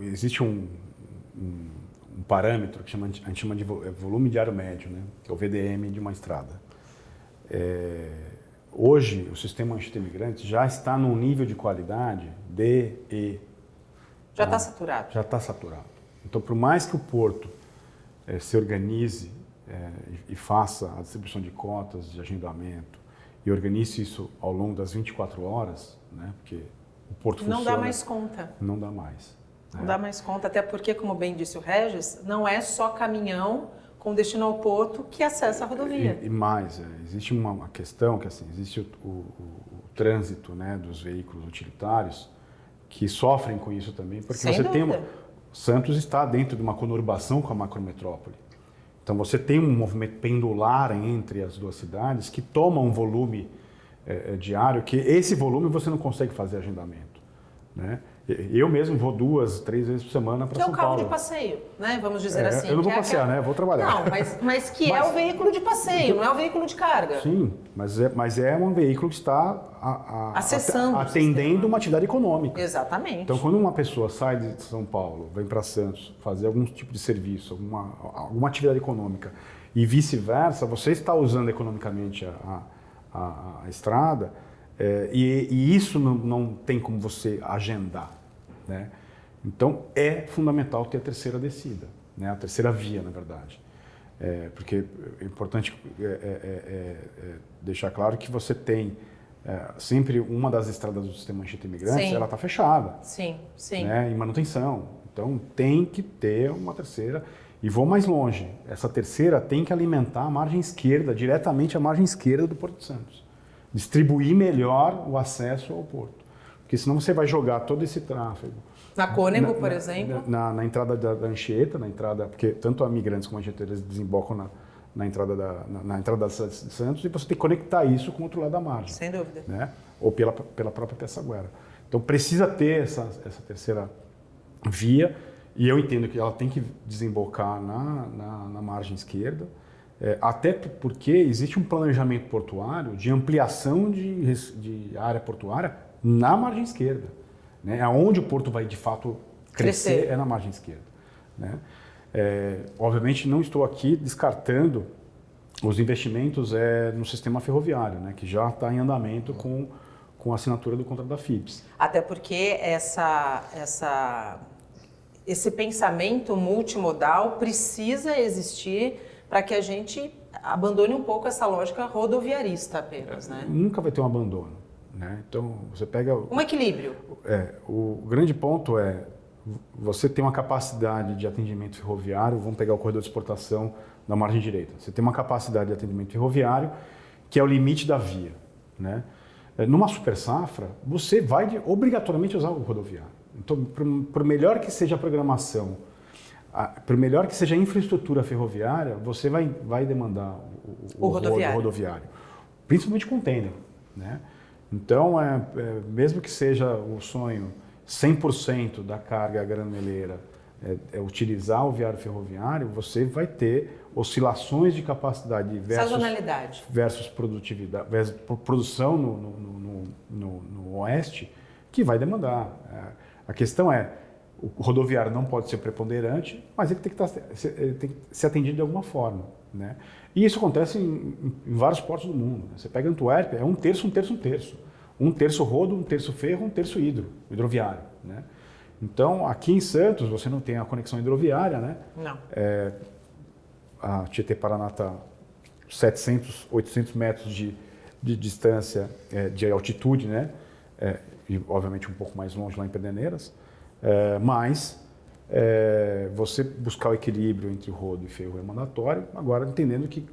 existe um parâmetro que a gente chama de volume diário médio, né? Que é o VDM de uma estrada. Hoje, o sistema Anchieta Imigrantes já está num nível de qualidade D, E. Já está saturado. Já está saturado. Então, por mais que o porto se organize e faça a distribuição de cotas de agendamento e organize isso ao longo das 24 horas, né? Porque o porto funciona... Não dá mais conta. Não dá mais. Não dá mais conta, até porque, como bem disse o Regis, não é só caminhão com destino ao porto que acessa a rodovia. E mais, existe uma questão que assim, existe o trânsito, né, dos veículos utilitários que sofrem com isso também, porque Sem você dúvida. Santos está dentro de uma conurbação com a macrometrópole. Então você tem um movimento pendular entre as duas cidades que toma um volume diário, que esse volume você não consegue fazer agendamento, né? Eu mesmo vou 2, 3 vezes por semana para São Paulo. Que é um carro de passeio, né? Vamos dizer assim. Eu não vou passear, né? Eu vou trabalhar. Não, mas que é o veículo de passeio, não é o veículo de carga. Sim, mas é um veículo que está acessando atendendo uma atividade econômica. Exatamente. Então, quando uma pessoa sai de São Paulo, vem para Santos, fazer algum tipo de serviço, alguma atividade econômica e vice-versa, você está usando economicamente a estrada. E isso não tem como você agendar, né? Então, é fundamental ter a terceira descida, né? A terceira via, na verdade. Porque é importante deixar claro que você tem sempre uma das estradas do sistema Anchieta Imigrantes, Sim. ela está fechada. Sim, sim. Né? Em manutenção. Então, tem que ter uma terceira. E vou mais longe. Essa terceira tem que alimentar a margem esquerda, diretamente a margem esquerda do Porto de Santos. Distribuir melhor o acesso ao porto. Porque senão você vai jogar todo esse tráfego. Na Cônego, por exemplo? Na entrada da Anchieta, porque tanto a Migrantes como a Anchieta eles desembocam na entrada da cidade de Santos, e você tem que conectar isso com o outro lado da margem. Sem dúvida. Né? Ou pela própria Piaçaguera. Então precisa ter essa terceira via, e eu entendo que ela tem que desembocar na margem esquerda, até porque existe um planejamento portuário de ampliação de área portuária na margem esquerda. Né? Aonde o porto vai de fato crescer é na margem esquerda. Né? Obviamente não estou aqui descartando os investimentos no sistema ferroviário, né? Que já está em andamento com a assinatura do contrato da FIPS. Até porque esse pensamento multimodal precisa existir para que a gente abandone um pouco essa lógica rodoviarista apenas, né? Nunca vai ter um abandono, né? Então, você pega... Um equilíbrio. O grande ponto você tem uma capacidade de atendimento ferroviário, vamos pegar o corredor de exportação na margem direita. Você tem uma capacidade de atendimento ferroviário que é o limite da via, né? Numa super safra, você vai obrigatoriamente usar o rodoviário. Então, por melhor que seja a programação, por melhor que seja a infraestrutura ferroviária, você vai demandar o rodoviário. Principalmente container, né? Então, mesmo que seja o sonho 100% da carga graneleira utilizar o viário ferroviário, você vai ter oscilações de capacidade versus produtividade, versus produção no oeste, que vai demandar. A questão o rodoviário não pode ser preponderante, mas ele tem que ser atendido de alguma forma, né? E isso acontece em vários portos do mundo. Você pega Antuérpia, é um terço, um terço, um terço. Um terço rodo, um terço ferro, um terço hidroviário, né? Então, aqui em Santos, você não tem a conexão hidroviária, né? Não. A Tietê-Paraná está 700, 800 metros de distância, de altitude, né? E, obviamente, um pouco mais longe lá em Pederneiras. Mas você buscar o equilíbrio entre o rodo e ferro é mandatório, agora entendendo que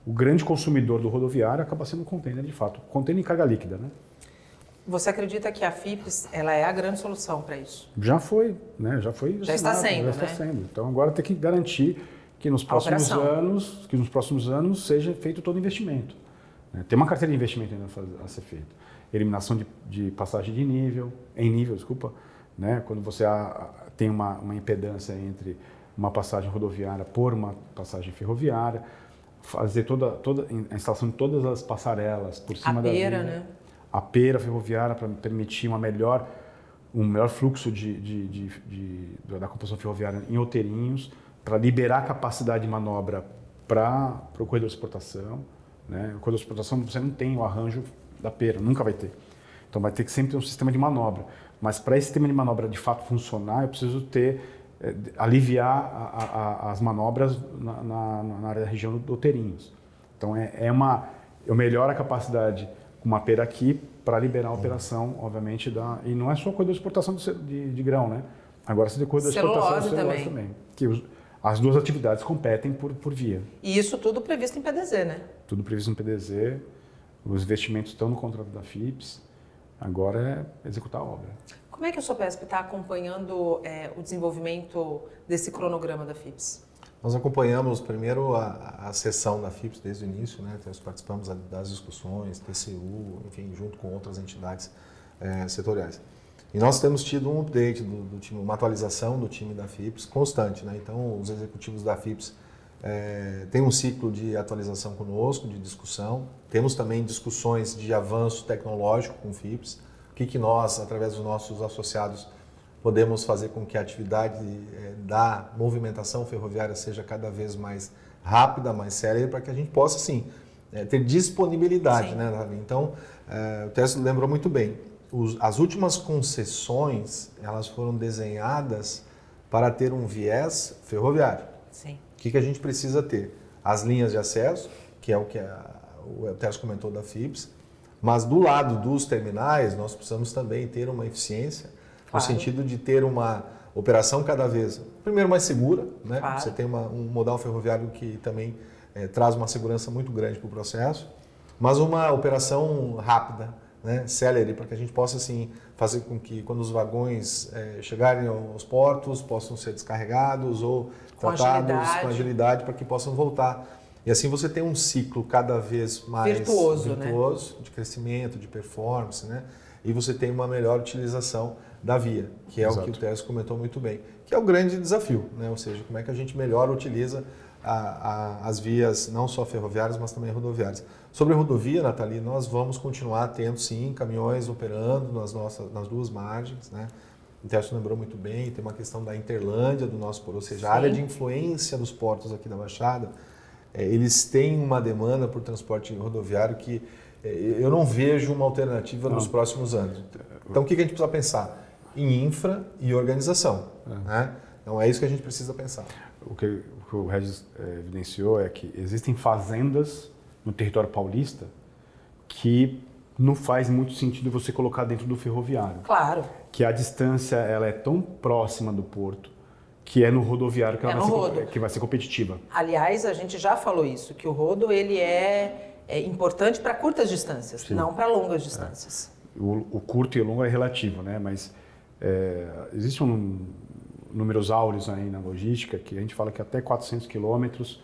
o grande consumidor do rodoviário acaba sendo o container, de fato. Container em carga líquida, né? Você acredita que a FIPS ela é a grande solução para isso? Já foi, né? Já está sendo, né? Então agora tem que garantir que nos próximos anos seja feito todo o investimento. Né? Tem uma carteira de investimento ainda a ser feita. Eliminação de passagem em nível, né? Quando você tem uma impedância entre uma passagem rodoviária por uma passagem ferroviária, fazer toda a instalação de todas as passarelas por cima da via, né? A pera ferroviária para permitir um melhor fluxo da composição ferroviária em Outeirinhos, para liberar capacidade de manobra para o corredor de exportação. Né? O corredor de exportação você não tem o arranjo da pera, nunca vai ter. Então vai ter que sempre ter um sistema de manobra. Mas para esse sistema de manobra de fato funcionar, eu preciso aliviar as manobras na área da região do Outeirinhos. Então eu melhoro a capacidade com uma pera aqui para liberar a operação, obviamente, e não é só corredor de exportação de grão, né? Agora você tem corredor de exportação de celulose também. Que as duas atividades competem por via. E isso tudo previsto em PDZ, né? Tudo previsto em PDZ, os investimentos estão no contrato da FIPS, agora é executar a obra. Como é que o SOPESP está acompanhando o desenvolvimento desse cronograma da FIPS? Nós acompanhamos primeiro a sessão da FIPS desde o início, né? Nós participamos das discussões, TCU, enfim, junto com outras entidades setoriais. E nós temos tido um update do time, uma atualização do time da FIPS constante, né? Então, os executivos da FIPS têm um ciclo de atualização conosco, de discussão. Temos também discussões de avanço tecnológico com o FIPS. O que nós, através dos nossos associados, podemos fazer com que a atividade da movimentação ferroviária seja cada vez mais rápida, mais célere, para que a gente possa, sim, ter disponibilidade. Né, Davi? Então, o Tércio lembrou muito bem, as últimas concessões, elas foram desenhadas para ter um viés ferroviário. Sim. O que a gente precisa ter? As linhas de acesso, que é o que o Tércio comentou da FIPS, mas do lado dos terminais, nós precisamos também ter uma eficiência, no sentido de ter uma operação cada vez, primeiro, mais segura, né? Claro. Você tem um modal ferroviário que também traz uma segurança muito grande para o processo, mas uma operação rápida, né? Célere, para que a gente possa assim, fazer com que quando os vagões chegarem aos portos, possam ser descarregados ou tratados com agilidade para que possam voltar. E assim você tem um ciclo cada vez mais virtuoso, né? De crescimento, de performance, né? E você tem uma melhor utilização da via, que é Exato. O que o Tércio comentou muito bem, que é o grande desafio, né? Ou seja, como é que a gente melhor utiliza as vias, não só ferroviárias, mas também rodoviárias. Sobre a rodovia, Nathalie, nós vamos continuar tendo, sim, caminhões operando nas duas margens, né? O Tércio lembrou muito bem, tem uma questão da Interlândia do nosso porto, ou seja, a área de influência dos portos aqui da Baixada, eles têm uma demanda por transporte rodoviário que eu não vejo uma alternativa nos próximos anos. Então, o que a gente precisa pensar? Em infra e organização. Né? Então, é isso que a gente precisa pensar. O que o Regis evidenciou é que existem fazendas no território paulista que não faz muito sentido você colocar dentro do ferroviário. Claro. Que a distância ela é tão próxima do porto que é no rodoviário que que vai ser competitiva. Aliás, a gente já falou isso, que o rodo ele é importante para curtas distâncias, Sim. não para longas distâncias. O curto e o longo é relativo, né? Mas existem números áureos aí na logística que a gente fala que até 400 quilômetros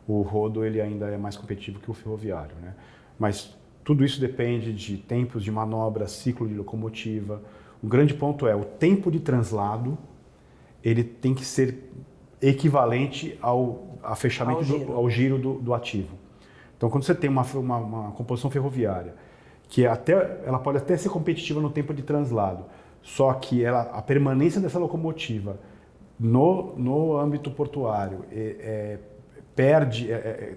o rodo ele ainda é mais competitivo que o ferroviário, né? Mas tudo isso depende de tempos de manobra, ciclo de locomotiva. O grande ponto é o tempo de translado, ele tem que ser equivalente ao giro do ativo. Então, quando você tem uma composição ferroviária, que ela pode até ser competitiva no tempo de translado, só que a permanência dessa locomotiva no âmbito portuário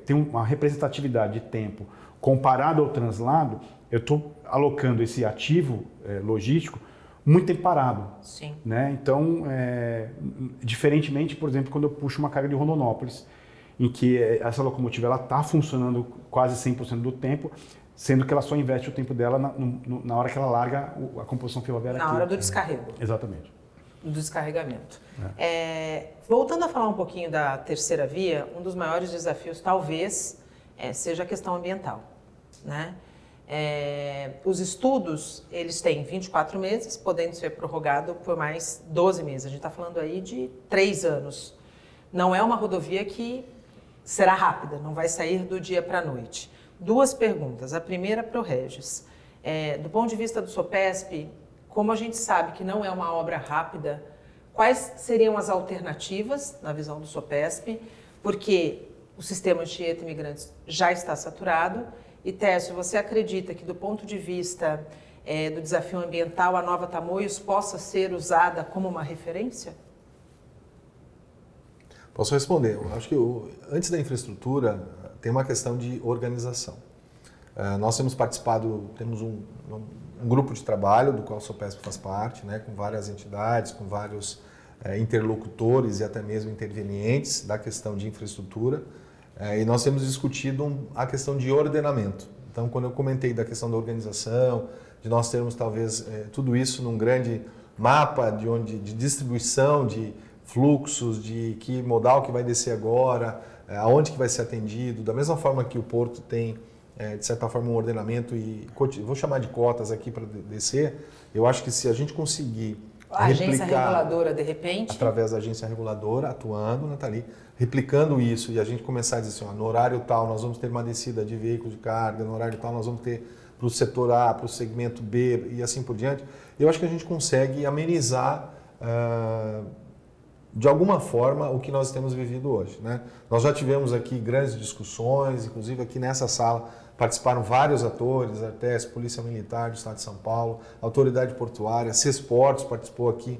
tem uma representatividade de tempo comparado ao translado, eu estou alocando esse ativo logístico muito tempo parado. Sim. Né? Então, diferentemente, por exemplo, quando eu puxo uma carga de Rondonópolis, em que essa locomotiva está funcionando quase 100% do tempo, sendo que ela só investe o tempo dela na hora que ela larga a composição ferroviária aqui. Na hora do descarrego. Exatamente. Do descarregamento. Voltando a falar um pouquinho da terceira via, um dos maiores desafios talvez seja a questão ambiental, né? Os estudos, eles têm 24 meses, podendo ser prorrogado por mais 12 meses. A gente está falando aí de 3 anos. não é uma rodovia que será rápida, não vai sair do dia para a noite. 2 perguntas. A primeira para o Regis. Do ponto de vista do SOPESP, como a gente sabe que não é uma obra rápida, quais seriam as alternativas na visão do SOPESP? Porque o sistema Anchieta Imigrantes já está saturado. E, Técio, você acredita que do ponto de vista do desafio ambiental, a nova Tamoios possa ser usada como uma referência? Posso responder. Eu acho que antes da infraestrutura, tem uma questão de organização. Nós temos participado, temos um grupo de trabalho do qual o SOPESP faz parte, né, com várias entidades, com vários interlocutores e até mesmo intervenientes da questão de infraestrutura, e nós temos discutido a questão de ordenamento. Então, quando eu comentei da questão da organização, de nós termos talvez tudo isso num grande mapa de distribuição de fluxos, de que modal que vai descer agora, aonde que vai ser atendido, da mesma forma que o porto tem, de certa forma, um ordenamento e vou chamar de cotas aqui para descer, eu acho que se a gente conseguir a agência reguladora, de repente, através da agência reguladora, atuando, Nathalie, replicando isso e a gente começar a dizer assim, no horário tal nós vamos ter uma descida de veículos de carga, no horário tal nós vamos ter para o setor A, para o segmento B e assim por diante, eu acho que a gente consegue amenizar de alguma forma o que nós temos vivido hoje, né? Nós já tivemos aqui grandes discussões, inclusive aqui nessa sala participaram vários atores, ARTES, Polícia Militar do Estado de São Paulo, Autoridade Portuária, Sesportos participou aqui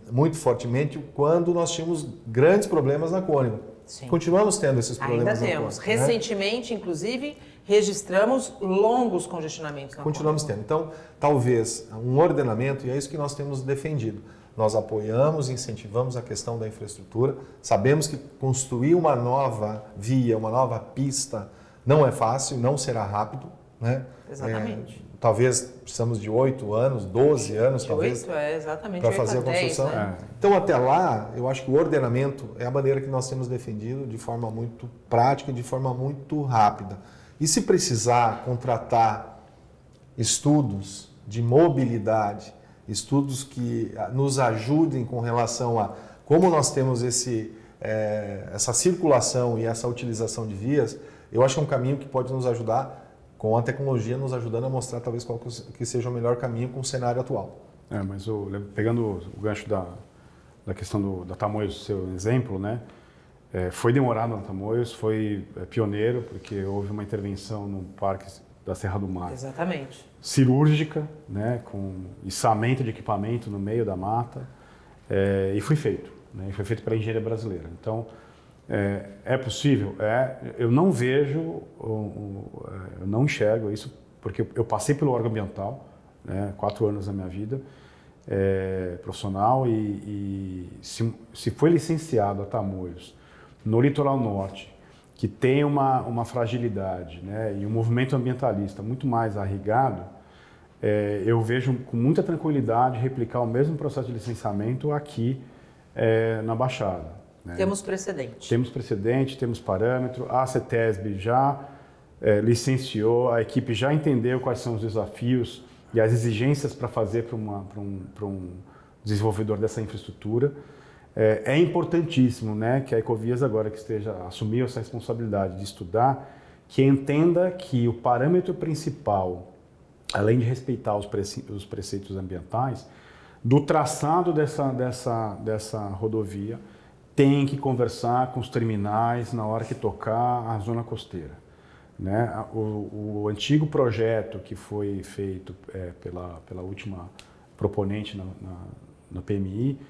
muito fortemente quando nós tínhamos grandes problemas na Cônigo. Sim. Continuamos tendo esses problemas ainda temos. na Cônigo. Recentemente, inclusive, registramos longos congestionamentos na Continuamos Cônigo. tendo. Então, talvez um ordenamento, e é isso que nós temos defendido. Nós apoiamos, incentivamos a questão da infraestrutura, sabemos que construir uma nova via, uma nova pista, não é fácil, não será rápido, né? Exatamente. Talvez precisamos de 8 anos, 12 anos, De talvez, 8 exatamente para 8 fazer a 10, construção. né? Então, até lá, eu acho que o ordenamento é a maneira que nós temos defendido de forma muito prática e de forma muito rápida. E se precisar contratar estudos de mobilidade, estudos que nos ajudem com relação a como nós temos essa circulação e essa utilização de vias, eu acho que é um caminho que pode nos ajudar, com a tecnologia nos ajudando a mostrar talvez qual que seja o melhor caminho com o cenário atual. Mas pegando o gancho da questão da Tamoios, seu exemplo, né? Foi demorado na Tamoios, foi pioneiro, porque houve uma intervenção no Parque da Serra do Mar. Exatamente. Cirúrgica, né, com içamento de equipamento no meio da mata, e foi feito, né, e foi feito pela engenharia brasileira. Então, é possível? Eu não vejo, eu não enxergo isso, porque eu passei pelo órgão ambiental, né, 4 anos da minha vida profissional, e se foi licenciado a Tamoios no litoral norte, que tem uma fragilidade, né, e um movimento ambientalista muito mais arraigado, eu vejo com muita tranquilidade replicar o mesmo processo de licenciamento aqui na Baixada. Né? Temos precedente. Temos precedente, temos parâmetro, a CETESB já licenciou, a equipe já entendeu quais são os desafios e as exigências para fazer para um desenvolvedor dessa infraestrutura. É importantíssimo, né, que a Ecovias agora que assumiu essa responsabilidade de estudar, que entenda que o parâmetro principal, além de respeitar os preceitos ambientais, do traçado dessa rodovia, tem que conversar com os terminais na hora que tocar a zona costeira. Né? O antigo projeto que foi feito pela última proponente na PMI,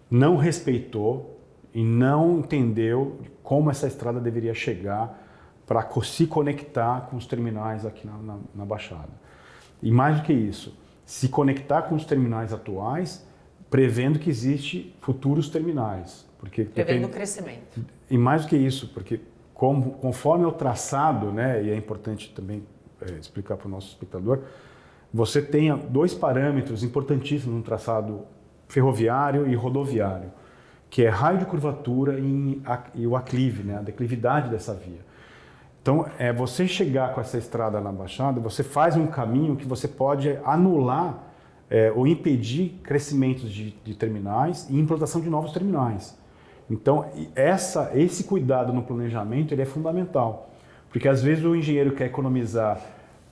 não respeitou e não entendeu como essa estrada deveria chegar para se conectar com os terminais aqui na Baixada. E mais do que isso, se conectar com os terminais atuais, prevendo que existe futuros terminais. Prevendo o crescimento. E mais do que isso, porque conforme o traçado, né, e é importante também explicar para o nosso espectador, você tem 2 parâmetros importantíssimos no traçado ferroviário e rodoviário, que é raio de curvatura e o aclive, né, a declividade dessa via. Então, você chegar com essa estrada na Baixada, você faz um caminho que você pode anular ou impedir crescimentos de terminais e implantação de novos terminais. Então, esse cuidado no planejamento ele é fundamental, porque às vezes o engenheiro quer economizar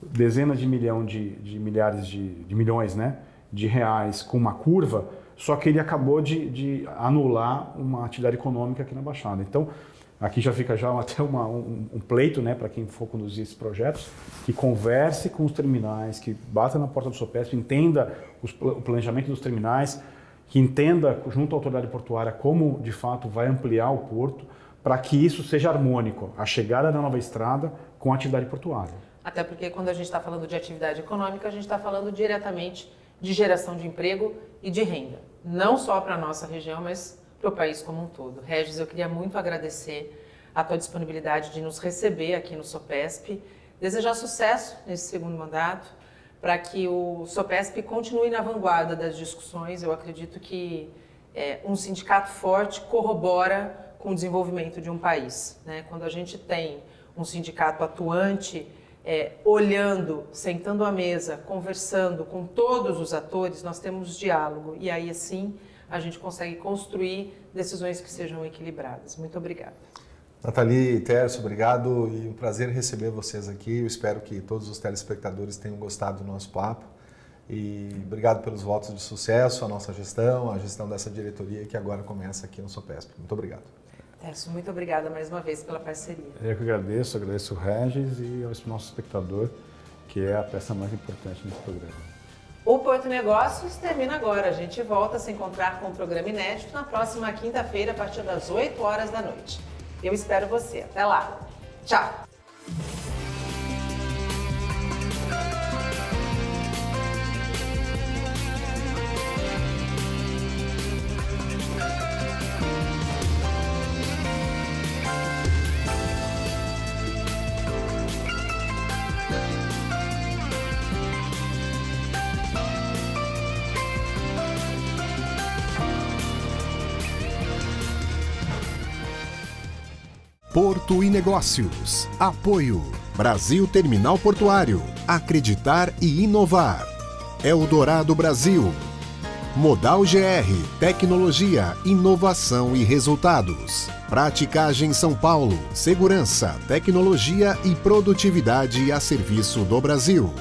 dezenas de milhares de milhões, né, de reais com uma curva, só que ele acabou de anular uma atividade econômica aqui na Baixada. Então, aqui já fica até um pleito, né, para quem for conduzir esses projetos, que converse com os terminais, que bata na porta do SOPESP, entenda o planejamento dos terminais, que entenda junto à autoridade portuária como de fato vai ampliar o porto, para que isso seja harmônico, a chegada da nova estrada com a atividade portuária. Até porque quando a gente está falando de atividade econômica, a gente está falando diretamente de geração de emprego e de renda. Não só para a nossa região, mas para o país como um todo. Regis, eu queria muito agradecer a tua disponibilidade de nos receber aqui no SOPESP, desejar sucesso nesse segundo mandato, para que o SOPESP continue na vanguarda das discussões. Eu acredito que um sindicato forte corrobora com o desenvolvimento de um país, né? Quando a gente tem um sindicato atuante, olhando, sentando à mesa, conversando com todos os atores, nós temos diálogo e aí assim a gente consegue construir decisões que sejam equilibradas. Muito obrigada. Nathalie e Tércio, obrigado e um prazer receber vocês aqui. Eu espero que todos os telespectadores tenham gostado do nosso papo e obrigado pelos votos de sucesso, a nossa gestão, a gestão dessa diretoria que agora começa aqui no SOPESP. Muito obrigado. Tércio, muito obrigada mais uma vez pela parceria. Eu que agradeço o Regis e ao nosso espectador, que é a peça mais importante nesse programa. O Porto Negócios termina agora. A gente volta a se encontrar com um programa inédito na próxima quinta-feira, a partir das 8 horas da noite. Eu espero você. Até lá. Tchau. Porto e Negócios. Apoio. Brasil Terminal Portuário. Acreditar e inovar. Eldorado Brasil. Modal GR. Tecnologia, inovação e resultados. Praticagem São Paulo. Segurança, tecnologia e produtividade a serviço do Brasil.